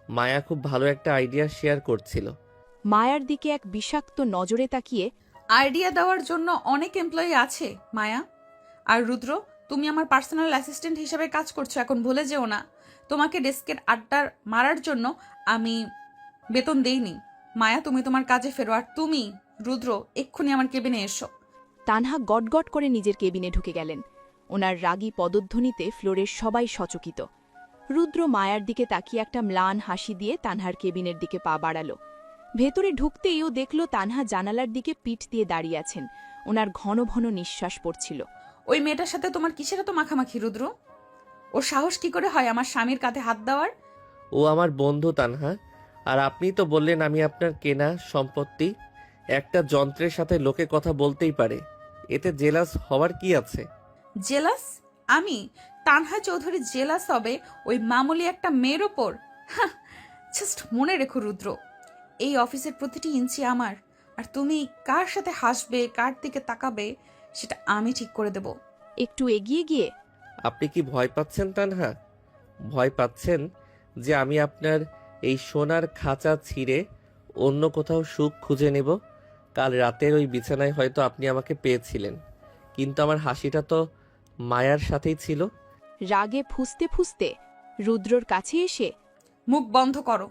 মায়া খুব ভালো একটা আইডিয়া শেয়ার করছিল। মায়ার দিকে এক বিষাক্ত নজরে তাকিয়ে, আইডিয়া দেওয়ার জন্য অনেক এমপ্লয়ি আছে মায়া। আর রুদ্র, তুমি আমার পার্সোনাল অ্যাসিস্ট্যান্ট হিসেবে কাজ করছো, এখন ভুলে যেও না। তোমাকে ডেস্কের আড্ডার মারার জন্য আমি বেতন দেইনি। মায়া, তুমি তোমার কাজে ফেরো। আর তুমি রুদ্র, এক্ষুনি আমার কেবিনে এসো। তানহা গটগট করে নিজের কেবিনে ঢুকে গেলেন। ওনার রাগী পদধ্বনিতে ফ্লোরের সবাই সচকিত। রুদ্র মায়ার দিকে তাকিয়ে একটা ম্লান হাসি দিয়ে তানহার কেবিনের দিকে পা বাড়াল। ভেতরে ঢুকতেই ও দেখল তানহা জানালার দিকে পিঠ দিয়ে দাঁড়িয়ে আছেন। ওনার ঘন ঘন নিঃশ্বাস পড়ছিল। ওই মেয়েটার সাথে তোমার কিসের এত মাখামাখি রুদ্র? ওর সাহস কি করে হয় আমার স্বামীর কাঁধে হাত দেওয়ার? ও আমার বন্ধু তানহা। আর আপনি তো বললেন আমি আপনার কেনা সম্পত্তি। একটা যন্ত্রের সাথে লোকে কথা বলতেই পারে, এতে জেলাস হওয়ার কি আছে? জেলাস? আমি? তানহা চৌধুরী জেলাস হবে ওই মামুলি একটা মেয়ের ওপর? জাস্ট মনে রেখো রুদ্র, এই অফিসের প্রতিটি ইঞ্চি আমার। আর তুমি কার সাথে হাসবে, কার দিকে তাকাবে, সেটা আমি ঠিক করে দেব। একটু এগিয়ে গিয়ে, আপনি কি ভয় পাচ্ছেন তানহা? ভয় পাচ্ছেন যে আমি আপনার এই সোনার খাঁচা ছিঁড়ে অন্য কোথাও সুখ খুঁজে নেব? কাল রাতের ওই বিছানায় হয়তো আপনি আমাকে পেয়েছিলেন, কিন্তু আমার হাসিটা তো মায়ার সাথেই ছিল। রাগে ফুঁসতে ফুঁসতে রুদ্রর কাছে এসে, মুখ বন্ধ করো।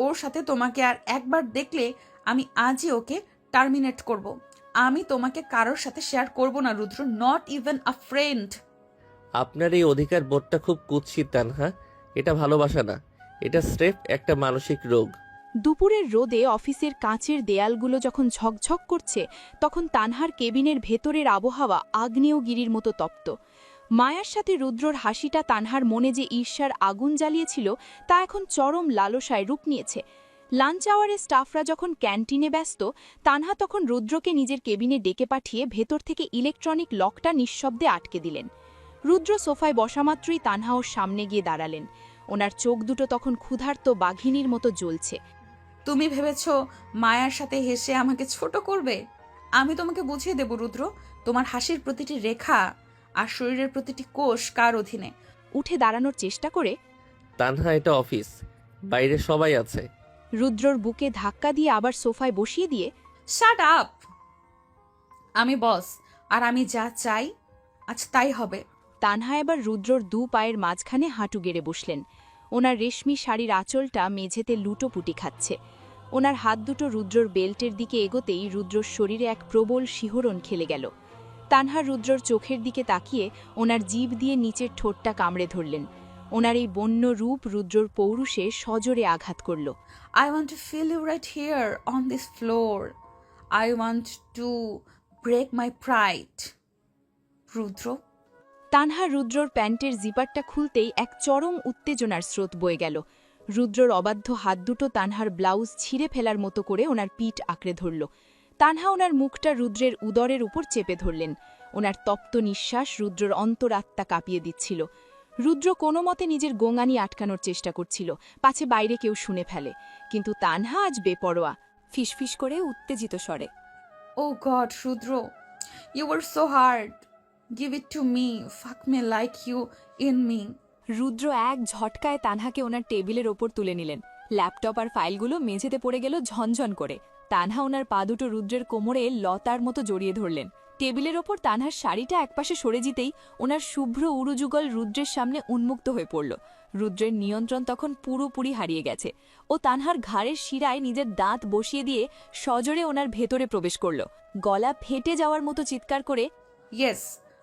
ওর সাথে তোমাকে আর একবার দেখলে আমি আজই ওকে টার্মিনেট করব। আমি তোমাকে কারোর সাথে শেয়ার করব না রুদ্র, নট ইভেন আ ফ্রেন্ড। আপনার এই অধিকার বোধটা খুব কুৎসিত তানহা। এটা ভালোবাসা না, এটা স্রেফ একটা মানসিক রোগ। দুপুরের রোদে অফিসের কাঁচের দেয়ালগুলো যখন ঝকঝক করছে, তখন তানহার কেবিনের ভেতরের আবহাওয়া আগ্নেয়গিরির মতো তপ্ত। মায়ার সাথে রুদ্রর হাসিটা তানহার মনে যে ঈর্ষার আগুন জ্বালিয়েছিল, তা এখন চরম লালসায় রূপ নিয়েছে। লাঞ্চ আওয়ারে স্টাফরা যখন ক্যান্টিনে ব্যস্ত, তানহা তখন রুদ্রকে নিজের কেবিনে ডেকে পাঠিয়ে ভেতর থেকে ইলেকট্রনিক লকটা নিঃশব্দে আটকে দিলেন। রুদ্র সোফায় বসামাত্রই তানহা ওর সামনে গিয়ে দাঁড়ালেন। ওনার চোখ দুটো তখন ক্ষুধার্ত বাঘিনীর মতো জ্বলছে। তুমি ভেবেছ মায়ার সাথে হেসে আমাকে ছোট করবে? আমি তোমাকে বুঝিয়ে দেব রুদ্র, তোমার হাসির প্রতিটি রেখা আর শরীরের প্রতিটি কোষ কার অধীনে। উঠে দাঁড়ানোর চেষ্টা করে, তানহা, এটা অফিস, বাইরে সবাই আছে। রুদ্রর বুকে ধাক্কা দিয়ে আবার সোফায় বসিয়ে দিয়ে, শাট আপ! আমি বস, আর আমি যা চাই আজ তাই হবে। তানহা এবার রুদ্রর দু পায়ের মাঝখানে হাঁটু গেড়ে বসলেন। ওনার রেশমি শাড়ির আঁচলটা মেঝেতে লুটোপুটি খাচ্ছে। ওনার হাত দুটো রুদ্রর বেল্টের দিকে এগোতেই রুদ্রর শরীরে এক প্রবল শিহরণ খেলে গেল। তানহা রুদ্রর চোখের দিকে তাকিয়ে ওনার জিভ দিয়ে নিচের ঠোঁটটা কামড়ে ধরলেন। ওনার এই বন্য রূপ রুদ্রর পৌরুষে সজোরে আঘাত করল। I want to feel you right here on this floor. I want to break my pride. রুদ্র। তানহা রুদ্রর প্যান্টের জিপারটা খুলতেই এক চরম উত্তেজনার স্রোত বয়ে গেল। রুদ্রর অবাধ্য হাত দুটো তানহার ব্লাউজ ছিঁড়ে ফেলার মতো করে ওনার পিঠ আঁকড়ে ধরল। তানহা ওনার মুখটা রুদ্রের উদরের উপর চেপে ধরলেন। ওনার তপ্ত নিঃশ্বাস রুদ্রর অন্তরাত্মা কাঁপিয়ে দিচ্ছিল। রুদ্র কোনো মতে নিজের গোঙানি আটকানোর চেষ্টা করছিল, পাছে বাইরে কেউ শুনে ফেলে। কিন্তু তানহা আজ বেপরোয়া, ফিসফিস করে উত্তেজিত স্বরে, Oh God, Rudra, you were so hard. Give it to me. Fuck me like you in me. রুদ্র এক ঝটকায় তানহাকে ওনার টেবিলের ওপর তুলে নিলেন। ল্যাপটপ আর ফাইলগুলো মেঝেতে পড়ে গেল ঝনঝন করে। তানহা ওনার পা দুটো রুদ্রের কোমরে লতার মতো জড়িয়ে ধরলেন। টেবিলের ওপর তানহার শাড়িটা একপাশে সরে যেতেই ওনার শুভ্র উরুযুগল রুদ্রের সামনে উন্মুক্ত হয়ে পড়ল। রুদ্রের নিয়ন্ত্রণ তখন পুরোপুরি হারিয়ে গেছে। ও তানহার ঘাড়ের শিরায় নিজের দাঁত বসিয়ে দিয়ে সজোরে ওনার ভেতরে প্রবেশ করল। গলা ফেটে যাওয়ার মতো চিৎকার করে, Yes,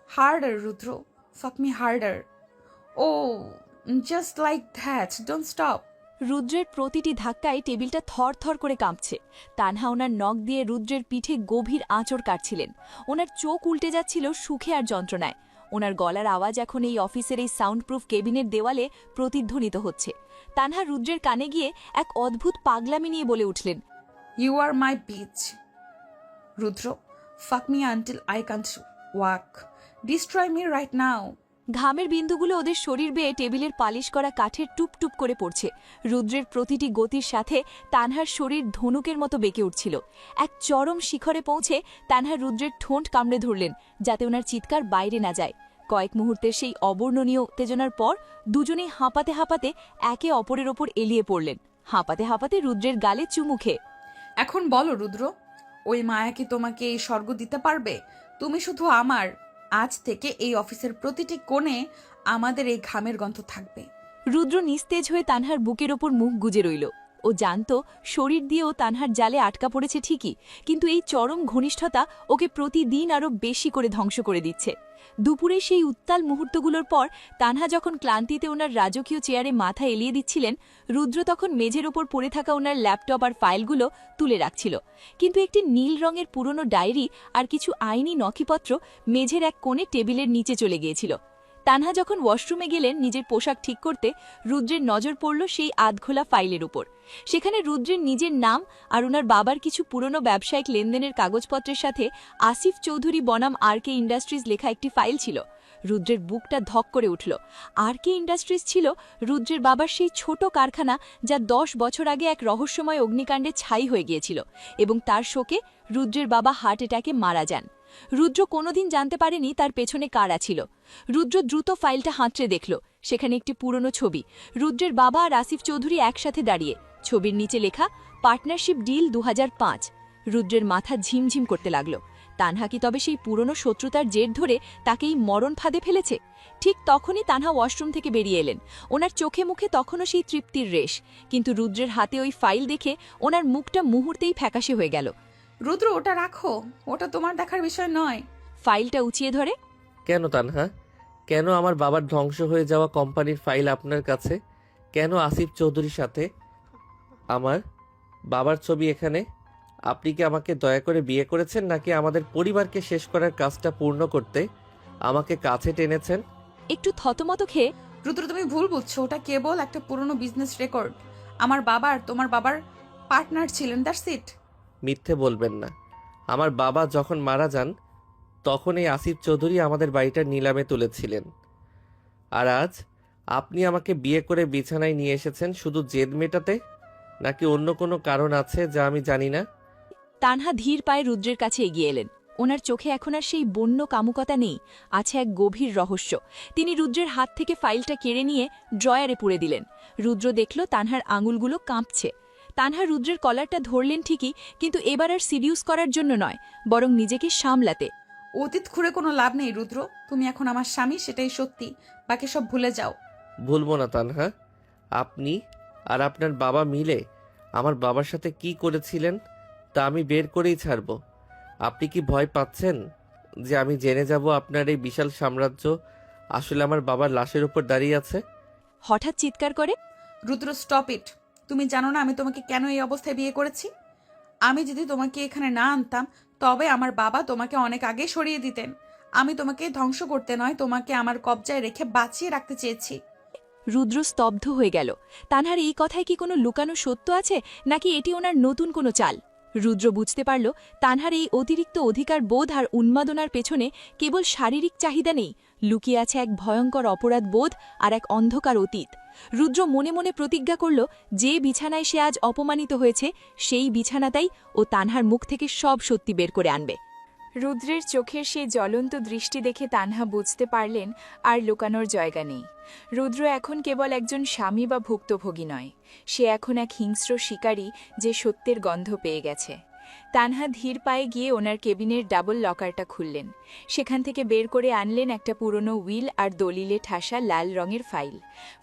harder, Rudra. Fuck me harder. Oh, just like that. Don't stop. রুদ্রের প্রতিটি ধাক্কায় টেবিলটা থরথর করে কাঁপছে। তানহা ওনার নখ দিয়ে রুদ্রের পিঠে গভীর আঁচড় কাটছিলেন। ওনার চোখ উল্টে যাচ্ছিল সুখে আর যন্ত্রণায়। ওনার গলার আওয়াজ এখন এই অফিসের এই সাউন্ডপ্রুফ কেবিনের দেওয়ালে প্রতিধ্বনিত হচ্ছে। তানহা রুদ্রের কানে গিয়ে এক অদ্ভুত পাগলামি নিয়ে বলে উঠলেন, ইউ আর মাই বিচ রুদ্র, ফাক me until I can't walk, destroy me right now. ঘামের বিন্দুগুলো ওদের শরীর বেয়ে টেবিলের পালিশ করা কাঠের টুপ টুপ করে পড়ছে। রুদ্রের প্রতিটি গতির সাথে তানহার শরীর ধনুকের মতো বেঁকে উঠছিল। এক চরম শিখরে পৌঁছে তানহা রুদ্রের ঠোঁট কামড়ে ধরলেন, যাতে ওনার চিৎকার বাইরে না যায়। কয়েক মুহূর্তের সেই অবর্ণনীয় উত্তেজনার পর দুজনেই হাঁপাতে হাঁপাতে একে অপরের ওপর এলিয়ে পড়লেন, হাঁপাতে হাঁপাতে রুদ্রের গালে চুমু খেয়ে। এখন বলো রুদ্র, ওই মায়া কি তোমাকে এই স্বর্গ দিতে পারবে? তুমি শুধু আমার। আজ থেকে এই অফিসের প্রতিটি কোণে আমাদের এই ঘামের গন্ধ থাকবে। রুদ্র নিস্তেজ হয়ে তানহার বুকের ওপর মুখ গুজে রইল। ও জানত শরীর দিয়েও তানহার জালে আটকা পড়েছে ঠিকই, কিন্তু এই চরম ঘনিষ্ঠতা ওকে প্রতিদিন আরও বেশি করে ধ্বংস করে দিচ্ছে। দুপুরে সেই উত্তাল মুহূর্তগুলোর পর তানহা যখন ক্লান্তিতে ওনার রাজকীয় চেয়ারে মাথা এলিয়ে দিচ্ছিলেন, রুদ্র তখন মেঝের ওপর পড়ে থাকা ওনার ল্যাপটপ আর ফাইলগুলো তুলে রাখছিল। কিন্তু একটি নীল রঙের পুরনো ডায়েরি আর কিছু আইনি নথিপত্র মেঝের এক কোণে টেবিলের নিচে চলে গিয়েছিল। তানহা যখন ওয়াশরুমে গেলেন নিজের পোশাক ঠিক করতে, রুদ্রের নজর পড়ল সেই আধখোলা ফাইলের উপর। সেখানে রুদ্রের নিজের নাম আর ওনার বাবার কিছু পুরনো ব্যবসায়িক লেনদেনের কাগজপত্রের সাথে আসিফ চৌধুরী বনাম আরকে ইন্ডাস্ট্রিজ লেখা একটি ফাইল ছিল। রুদ্রের বুকটা ধক করে উঠল। আরকে ইন্ডাস্ট্রিজ ছিল রুদ্রের বাবার সেই ছোট কারখানা, যা 10 বছর আগে এক রহস্যময় অগ্নিকাণ্ডে ছাই হয়ে গিয়েছিল, এবং তার শোকে রুদ্রের বাবা হার্ট অ্যাটাকে মারা যান। রুদ্র কোনোদিন জানতে পারেনি তার পেছনে কারা ছিল। রুদ্র দ্রুত ফাইলটা হাতড়ে দেখল। সেখানে একটি পুরনো ছবি, রুদ্রের বাবা আর আসিফ চৌধুরী একসাথে দাঁড়িয়ে। ছবির নিচে লেখা পার্টনারশিপ ডিল 2005। রুদ্রের মাথা ঝিমঝিম করতে লাগল। তানহা কি তবে সেই পুরনো শত্রুতার জের ধরে তাকে এই মরণ ফাঁদে ফেলেছে? ঠিক তখনই তানহা ওয়াশরুম থেকে বেরিয়ে এলেন। ওনার চোখে মুখে তখনও সেই তৃপ্তির রেশ, কিন্তু রুদ্রের হাতে ওই ফাইল দেখে ওনার মুখটা মুহূর্তেই ফ্যাকাশে হয়ে গেল। রুদ্র, ওটা রাখো, ওটা তোমার দেখার বিষয় নয়। ফাইলটা উঁচিয়ে ধরে, কেন তানহা? কেন আমার বাবার ধ্বংস হয়ে যাওয়া কোম্পানির ফাইল আপনার কাছে? কেন আসিফ চৌধুরীর সাথে আমার বাবার ছবি এখানে? আপনি কি আমাকে দয়া করে বিয়ে করেছেন, নাকি আমাদের পরিবারকে শেষ করার কাজটা পূর্ণ করতে আমাকে কাছে টেনেছেন? একটু থতমত খেয়ে, রুদ্র, তুমি ভুল বুঝছো। ওটা কেবল একটা পুরনো বিজনেস রেকর্ড। আমার বাবার তোমার বাবার পার্টনার ছিলেন, দ্যাটস ইট। মিথ্যে বলবেন না। আমার বাবা যখন মারা যান তখন এই আসিফ চৌধুরী আমাদের বাড়িটা নিলামে তুলেছিলেন। আর আজ আপনি আমাকে বিয়ে করে বিছানায় নিয়ে এসেছেন শুধু জেদ মেটাতে, নাকি অন্য কোনো কারণ আছে যা আমি জানি না? তানহা ধীর পায়ে রুদ্রের কাছে এগিয়ে এলেন। ওনার চোখে এখন আর সেই বন্য কামুকতা নেই, আছে এক গভীর রহস্য। তিনি রুদ্রের হাত থেকে ফাইলটা কেড়ে নিয়ে ড্রয়ারে পুরে দিলেন। রুদ্র দেখল তানহার আঙুলগুলো কাঁপছে। তানহা রুদ্রের কলারটা ধরলেন ঠিকই, কিন্তু এবার আর সিডিউস করার জন্য নয়, বরং নিজেকে সামলাতে। অতীত খুঁড়ে কোনো লাভ নেই রুদ্র। তুমি এখন আমার স্বামী, সেটাই সত্যি। বাকি সব ভুলে যাও। ভুলবো না তানহা। আপনি আর আপনার বাবা মিলে আমার বাবার সাথে কি করেছিলেন তা আমি বের করেই ছাড়ব। আপনি কি ভয় পাচ্ছেন যে আমি জেনে যাব আপনার এই বিশাল সাম্রাজ্য আসলে আমার বাবার লাশের উপর দাঁড়িয়ে আছে? হঠাৎ চিৎকার করে, রুদ্র, স্টপ ইট। তুমি জানো না আমি তোমাকে কেন এই অবস্থায় বিয়ে করেছি? আমি যদি তোমাকে এখানে না আনতাম, তবে আমার বাবা তোমাকে অনেক আগে সরিয়ে দিতেন। আমি তোমাকে ধ্বংস করতে নয়, তোমাকে আমার কবজায় রেখে বাঁচিয়ে রাখতে চেয়েছি। রুদ্র স্তব্ধ হয়ে গেল। তানহার এই কথায় কি কোনো লুকানো সত্য আছে, নাকি এটি ওনার নতুন কোনো চাল? রুদ্র বুঝতে পারল তানহার এই অতিরিক্ত অধিকার বোধ আর উন্মাদনার পেছনে কেবল শারীরিক চাহিদা নেই, লুকিয়ে আছে এক ভয়ঙ্কর অপরাধ বোধ আর এক অন্ধকার অতীত। রুদ্র মনে মনে প্রতিজ্ঞা করল, যে বিছানায় সে আজ অপমানিত হয়েছে সেই বিছানাটাই ও তানহার মুখ থেকে সব সত্যি বের করে আনবে। রুদ্রের চোখের সেই জ্বলন্ত দৃষ্টি দেখে তানহা বুঝতে পারলেন আর লুকানোর জায়গা নেই। রুদ্র এখন কেবল একজন স্বামী বা ভুক্তভোগী নয়, সে এখন এক হিংস্র শিকারী যে সত্যের গন্ধ পেয়ে গেছে। তানহা ধীর পায়ে গিয়ে ওনার কেবিনের ডাবল লকারটা খুললেন। সেখান থেকে বের করে আনলেন একটা পুরনো উইল আর দলিলে ঠাসা লাল রঙের ফাইল।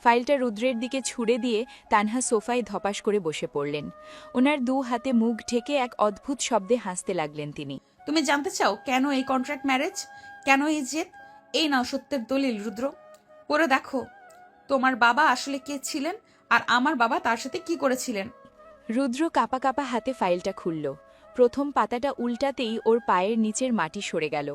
ফাইলটা রুদ্রের দিকে ছুড়ে দিয়ে তানহা সোফায় ধপাস করে বসে পড়লেন। ওনার 2 হাতে মুখ ঢেকে এক অদ্ভুত শব্দে হাসতে লাগলেন তিনি। তুমি জানতে চাও কেন এই কন্ট্রাক্ট ম্যারেজ, কেন এই জেদ? এই নাও সত্যের দলিল রুদ্র, পড়ে দেখো তোমার বাবা আসলে কে ছিলেন আর আমার বাবা তার সাথে কি করেছিলেন। রুদ্র কাপা কাপা হাতে ফাইলটা খুলল। প্রথম পাতাটা উল্টাতেই ওর পায়ের নিচের মাটি সরে গেল।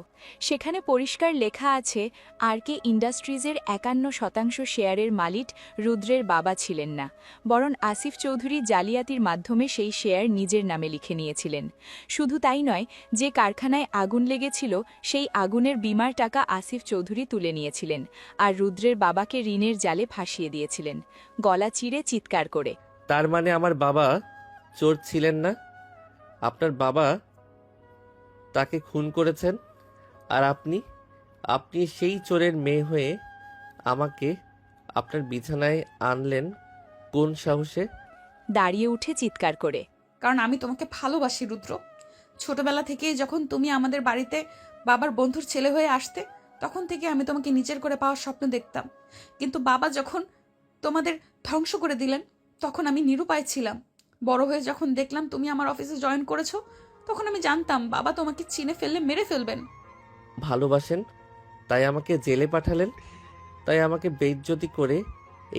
সেখানে পরিষ্কার লেখা আছে, আরকে ইন্ডাস্ট্রিজের 51% শেয়ারের মালিক রুদ্রের বাবা ছিলেন না, বরং আসিফ চৌধুরী জালিয়াতির মাধ্যমে সেই শেয়ার নিজের নামে লিখে নিয়েছিলেন। শুধু তাই নয়, যে কারখানায় আগুন লেগেছিল সেই আগুনের বিমার টাকা আসিফ চৌধুরী তুলে নিয়েছিলেন, আর রুদ্রের বাবাকে ঋণের জালে ফাঁসিয়ে দিয়েছিলেন, গলা চিরে চিৎকার করে। তার মানে আমার বাবা চোর ছিলেন না? আপনার বাবা তাকে খুন করেছেন, আর আপনি সেই চোরের মেয়ে হয়ে আমাকে আপনার বিছানায় আনলেন কোন সাহসে? দাঁড়িয়ে উঠে চিৎকার করে। কারণ আমি তোমাকে ভালোবাসি রুদ্র। ছোটবেলা থেকেই যখন তুমি আমাদের বাড়িতে বাবার বন্ধুর ছেলে হয়ে আসতে, তখন থেকে আমি তোমাকে নিজের করে পাওয়ার স্বপ্ন দেখতাম। কিন্তু বাবা যখন তোমাদের ধ্বংস করে দিলেন, তখন আমি নিরুপায় ছিলাম। বড় হয়ে যখন দেখলাম তুমি আমার অফিসে জয়েন করেছো, তখন আমি জানতাম বাবা তোমাকে চিনে ফেললে মেরে ফেলবেন। ভালোবাসেন তাই আমাকে জেলে পাঠালেন, তাই আমাকে বেইজ্জতি করে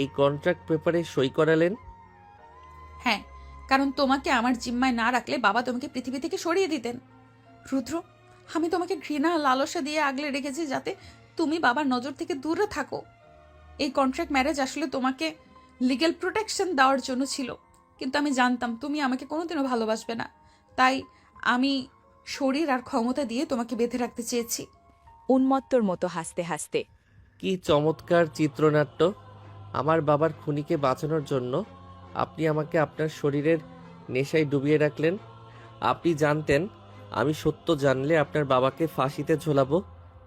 এই কন্ট্রাক্ট পেপারে সই করালেন। হ্যাঁ, কারণ তোমাকে আমার জিম্মায় না রাখলে বাবা তোমাকে পৃথিবী থেকে সরিয়ে দিতেন। রুদ্র, আমি তোমাকে ঘৃণা লালসা দিয়ে আগলে রেখেছি যাতে তুমি বাবার নজর থেকে দূরে থাকো। এই কন্ট্রাক্ট ম্যারেজ আসলে তোমাকে লিগ্যাল প্রোটেকশন দেওয়ার জন্য ছিল, কিন্তু আমি জানতাম তুমি আমাকে কোনোদিনও ভালোবাসবে না, তাই আমি শরীর আর ক্ষমতা দিয়ে তোমাকে বেঁধে রাখতে চেয়েছি। উন্মত্তর মতো হাসতে হাসতে। কি চমৎকার চিত্রনাট্য! আমার বাবার খুনিকে বাঁচানোর জন্য আপনি আমাকে আপনার শরীরের নেশায় ডুবিয়ে রাখলেন। আপনি জানতেন আমি সত্য জানলে আপনার বাবাকে ফাঁসিতে ঝোলাবো,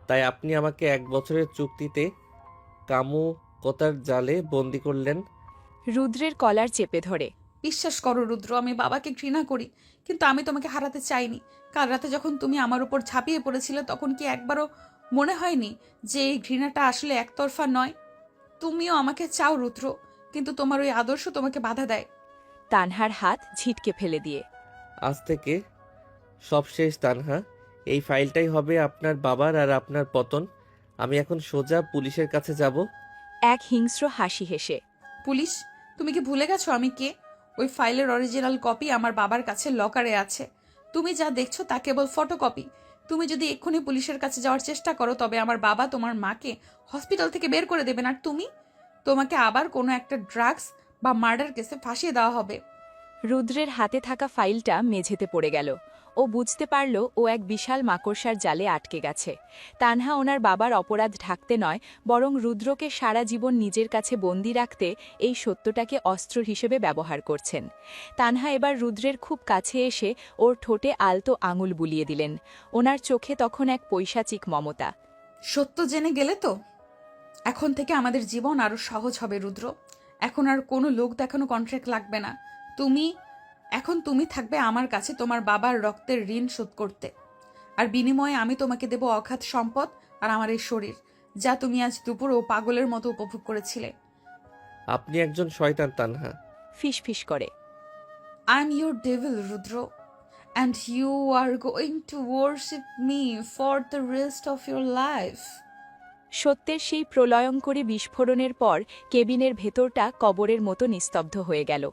তাই আপনি আমাকে 1 বছরের চুক্তিতে কামুকতার জালে বন্দি করলেন। রুদ্রের কলার চেপে ধরে। বিশ্বাস করো রুদ্র, আমি বাবাকে ঘৃণা করি, কিন্তু আমি তোমাকে হারাতে চাইনি। কাল রাতে যখন তুমি আমার উপর ঝাঁপিয়ে পড়েছিলে, তখন কি একবারও মনে হয়নি যে এই ঘৃণাটা আসলে একতরফা নয়? তুমিও আমাকে চাও রুদ্র, কিন্তু তোমার ওই আদর্শ তোমাকে বাধা দেয়। তানহার হাত ঝিটকে ফেলে দিয়ে। আজ থেকে সব শেষ তানহা, এই ফাইলটাই হবে আপনার বাবার আর আপনার পতন। আমি এখন সোজা পুলিশের কাছে যাব। এক হিংস্র হাসি হেসে। পুলিশ? তুমি কি ভুলে গেছো আমি কে? ওই ফাইলের অরিজিনাল কপি আমার বাবার কাছে লকারে আছে। তুমি যা দেখছো তা কেবল ফটোকপি। তুমি যদি এক্ষুনি পুলিশের কাছে যাওয়ার চেষ্টা করো, তবে আমার বাবা তোমার মাকে হসপিটাল থেকে বের করে দেবেন, আর তোমাকে আবার কোনো একটা ড্রাগস বা মার্ডার কেসে ফাঁসিয়ে দেওয়া হবে। রুদ্রের হাতে থাকা ফাইলটা মেঝেতে পড়ে গেল। ও বুঝতে পারল ও এক বিশাল মাকড়সার জালে আটকে গেছে। তানহা ওনার বাবার অপরাধ ঢাকতে নয়, বরং রুদ্রকে সারা জীবন নিজের কাছে বন্দি রাখতে এই সত্যটাকে অস্ত্র হিসেবে ব্যবহার করছেন। তানহা এবার রুদ্রের খুব কাছে এসে ওর ঠোঁটে আলতো আঙুল বুলিয়ে দিলেন। ওনার চোখে তখন এক পৈশাচিক মমতা। সত্য জেনে গেলে তো এখন থেকে আমাদের জীবন আরো সহজ হবে রুদ্র। এখন আর কোনো লোক দেখানো কন্ট্রাক্ট লাগবে না। তুমি থাকবে আমার কাছে তোমার বাবার রক্তের ঋণ শোধ করতে, আর বিনিময়ে আমি তোমাকে দেব অগাধ সম্পদ আর আমার এই শরীর, যা তুমি আজ দুপুরও পাগলের মতো উপভোগ করেছিলে। আপনি একজন শয়তান তানহা। ফিসফিস করে। I am your devil Rudra, and you are going to worship me for the rest of your life. সত্যের সেই প্রলয়ঙ্করী বিস্ফোরণের পর কেবিনের ভেতরটা কবরের মতো নিস্তব্ধ হয়ে গেল।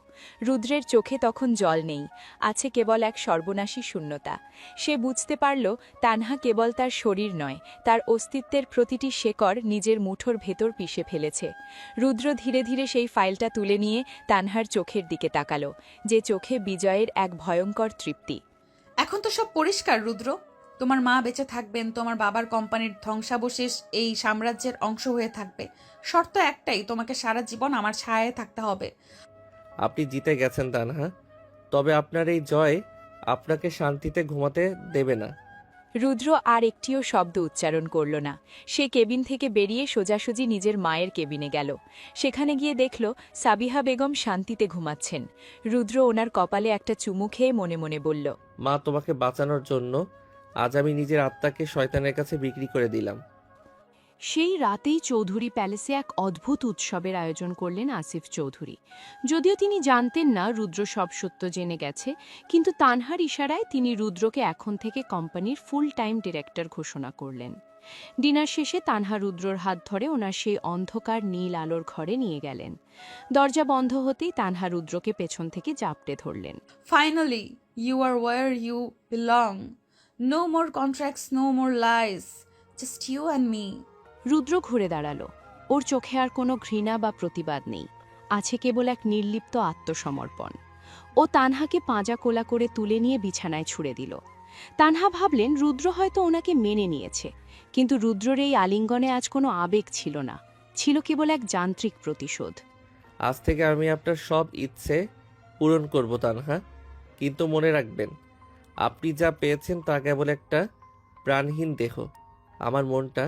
রুদ্রের চোখে তখন জল নেই, আছে কেবল এক সর্বনাশী শূন্যতা। সে বুঝতে পারল তানহা কেবল তার শরীর নয়, তার অস্তিত্বের প্রতিটি শেকড় নিজের মুঠোর ভেতর পিষে ফেলেছে। রুদ্র ধীরে ধীরে সেই ফাইলটা তুলে নিয়ে তানহার চোখের দিকে তাকালো, যে চোখে বিজয়ের এক ভয়ঙ্কর তৃপ্তি। এখন তো সব পরিষ্কার রুদ্র। তোমার মা বেঁচে থাকবেন, তোমার বাবার কোম্পানির ধ্বংসাবশেষ এই সাম্রাজ্যের অংশ হয়ে থাকবে। শর্ত একটাই, তোমাকে সারা জীবন আমার ছায়ায় থাকতে হবে। আপনি জিতে গেছেন তানহা, তবে আপনার এই জয় আপনাকে শান্তিতে ঘুমাতে দেবে না। রুদ্র আর একটিও শব্দ উচ্চারণ করল না। সে কেবিন থেকে বেরিয়ে সোজাসুজি নিজের মায়ের কেবিনে গেল। সেখানে গিয়ে দেখল সাবিহা বেগম শান্তিতে ঘুমাচ্ছেন। রুদ্র ওনার কপালে একটা চুমু খেয়ে মনে মনে বলল, মা, তোমাকে বাঁচানোর জন্য আজ আমি নিজের আত্মাকে শয়তানের কাছে বিক্রি করে দিলাম। সেই রাতেই চৌধুরী প্যালেসে এক অদ্ভুত উৎসবের আয়োজন করলেন আসিফ চৌধুরী। যদিও তিনি জানতেন না রুদ্র সব সত্য জেনে গেছে, কিন্তু তানহার ইশারায় তিনি রুদ্রকে এখন থেকে কোম্পানির ফুল টাইম ডিরেক্টর ঘোষণা করলেন। ডিনার শেষে তানহা রুদ্রর হাত ধরে ওনার সেই অন্ধকার নীল আলোর ঘরে নিয়ে গেলেন। দরজা বন্ধ হতেই তানহা রুদ্রকে পেছন থেকে জাপটে ধরলেন। Finally you are where you belong. No more contracts, no more lies, just you and me. Rudra ঘুরে দাঁড়ালো। ওর চোখে আর কোনো ঘৃণা বা প্রতিবাদ নেই, আছে কেবল এক নির্লিপ্ত আত্মসমর্পণ। ও তানহাকে পাঁজা কোলা করে তুলে নিয়ে বিছানায় ছুড়ে দিল। তানহা ভাবলেন রুদ্র হয়তো ওনাকে মেনে নিয়েছে, কিন্তু রুদ্রর এই আলিঙ্গনে আজ কোনো আবেগ ছিল না, ছিল কেবল এক যান্ত্রিক প্রতিশোধ। আজ থেকে আমি আপনার সব ইচ্ছে পূরণ করব তানহা, কিন্তু মনে রাখবেন আপনি যা পেয়েছেন তা কেবল একটা প্রাণহীন দেহ। আমার মনটা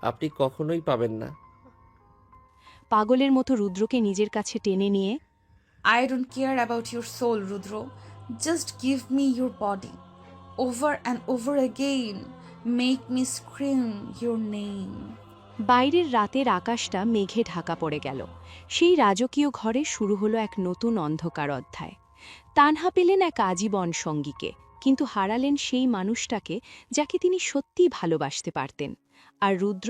আপনি কখনোই পাবেন না। পাগলের মতো রুদ্রকে নিজের কাছে টেনে নিয়ে, I don't care about your soul, Rudro. Just give me your body. Over and over again. Make me scream your name. বাইরের রাতের আকাশটা মেঘে ঢাকা পড়ে গেল। সেই রাজকীয় ঘরে শুরু হলো এক নতুন অন্ধকার অধ্যায়। তানহা পেলেন এক আজীবন সঙ্গীকে, কিন্তু হারালেন সেই মানুষটাকে যাকে তিনি সত্যিই ভালোবাসতে পারতেন। আর রুদ্র,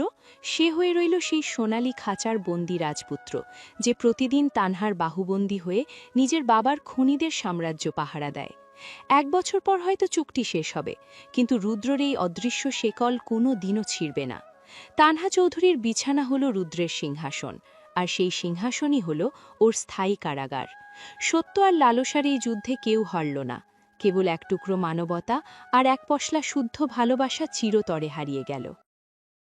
সে হয়ে রইল সেই সোনালি খাঁচার বন্দি রাজপুত্র, যে প্রতিদিন তানহার বাহুবন্দী হয়ে নিজের বাবার খুনিদের সাম্রাজ্য পাহারা দেয়। 1 বছর পর হয়তো চুক্তি শেষ হবে, কিন্তু রুদ্রর এই অদৃশ্য শেকল কোনো দিনও ছিঁড়বে না। তানহা চৌধুরীর বিছানা হলো রুদ্রের সিংহাসন, আর সেই সিংহাসনই হলো ওর স্থায়ী কারাগার। সত্য আর লালসার এই যুদ্ধে কেউ হারল না, কেবল এক টুকরো মানবতা আর এক পশলা শুদ্ধ ভালোবাসা চিরতরে হারিয়ে গেল।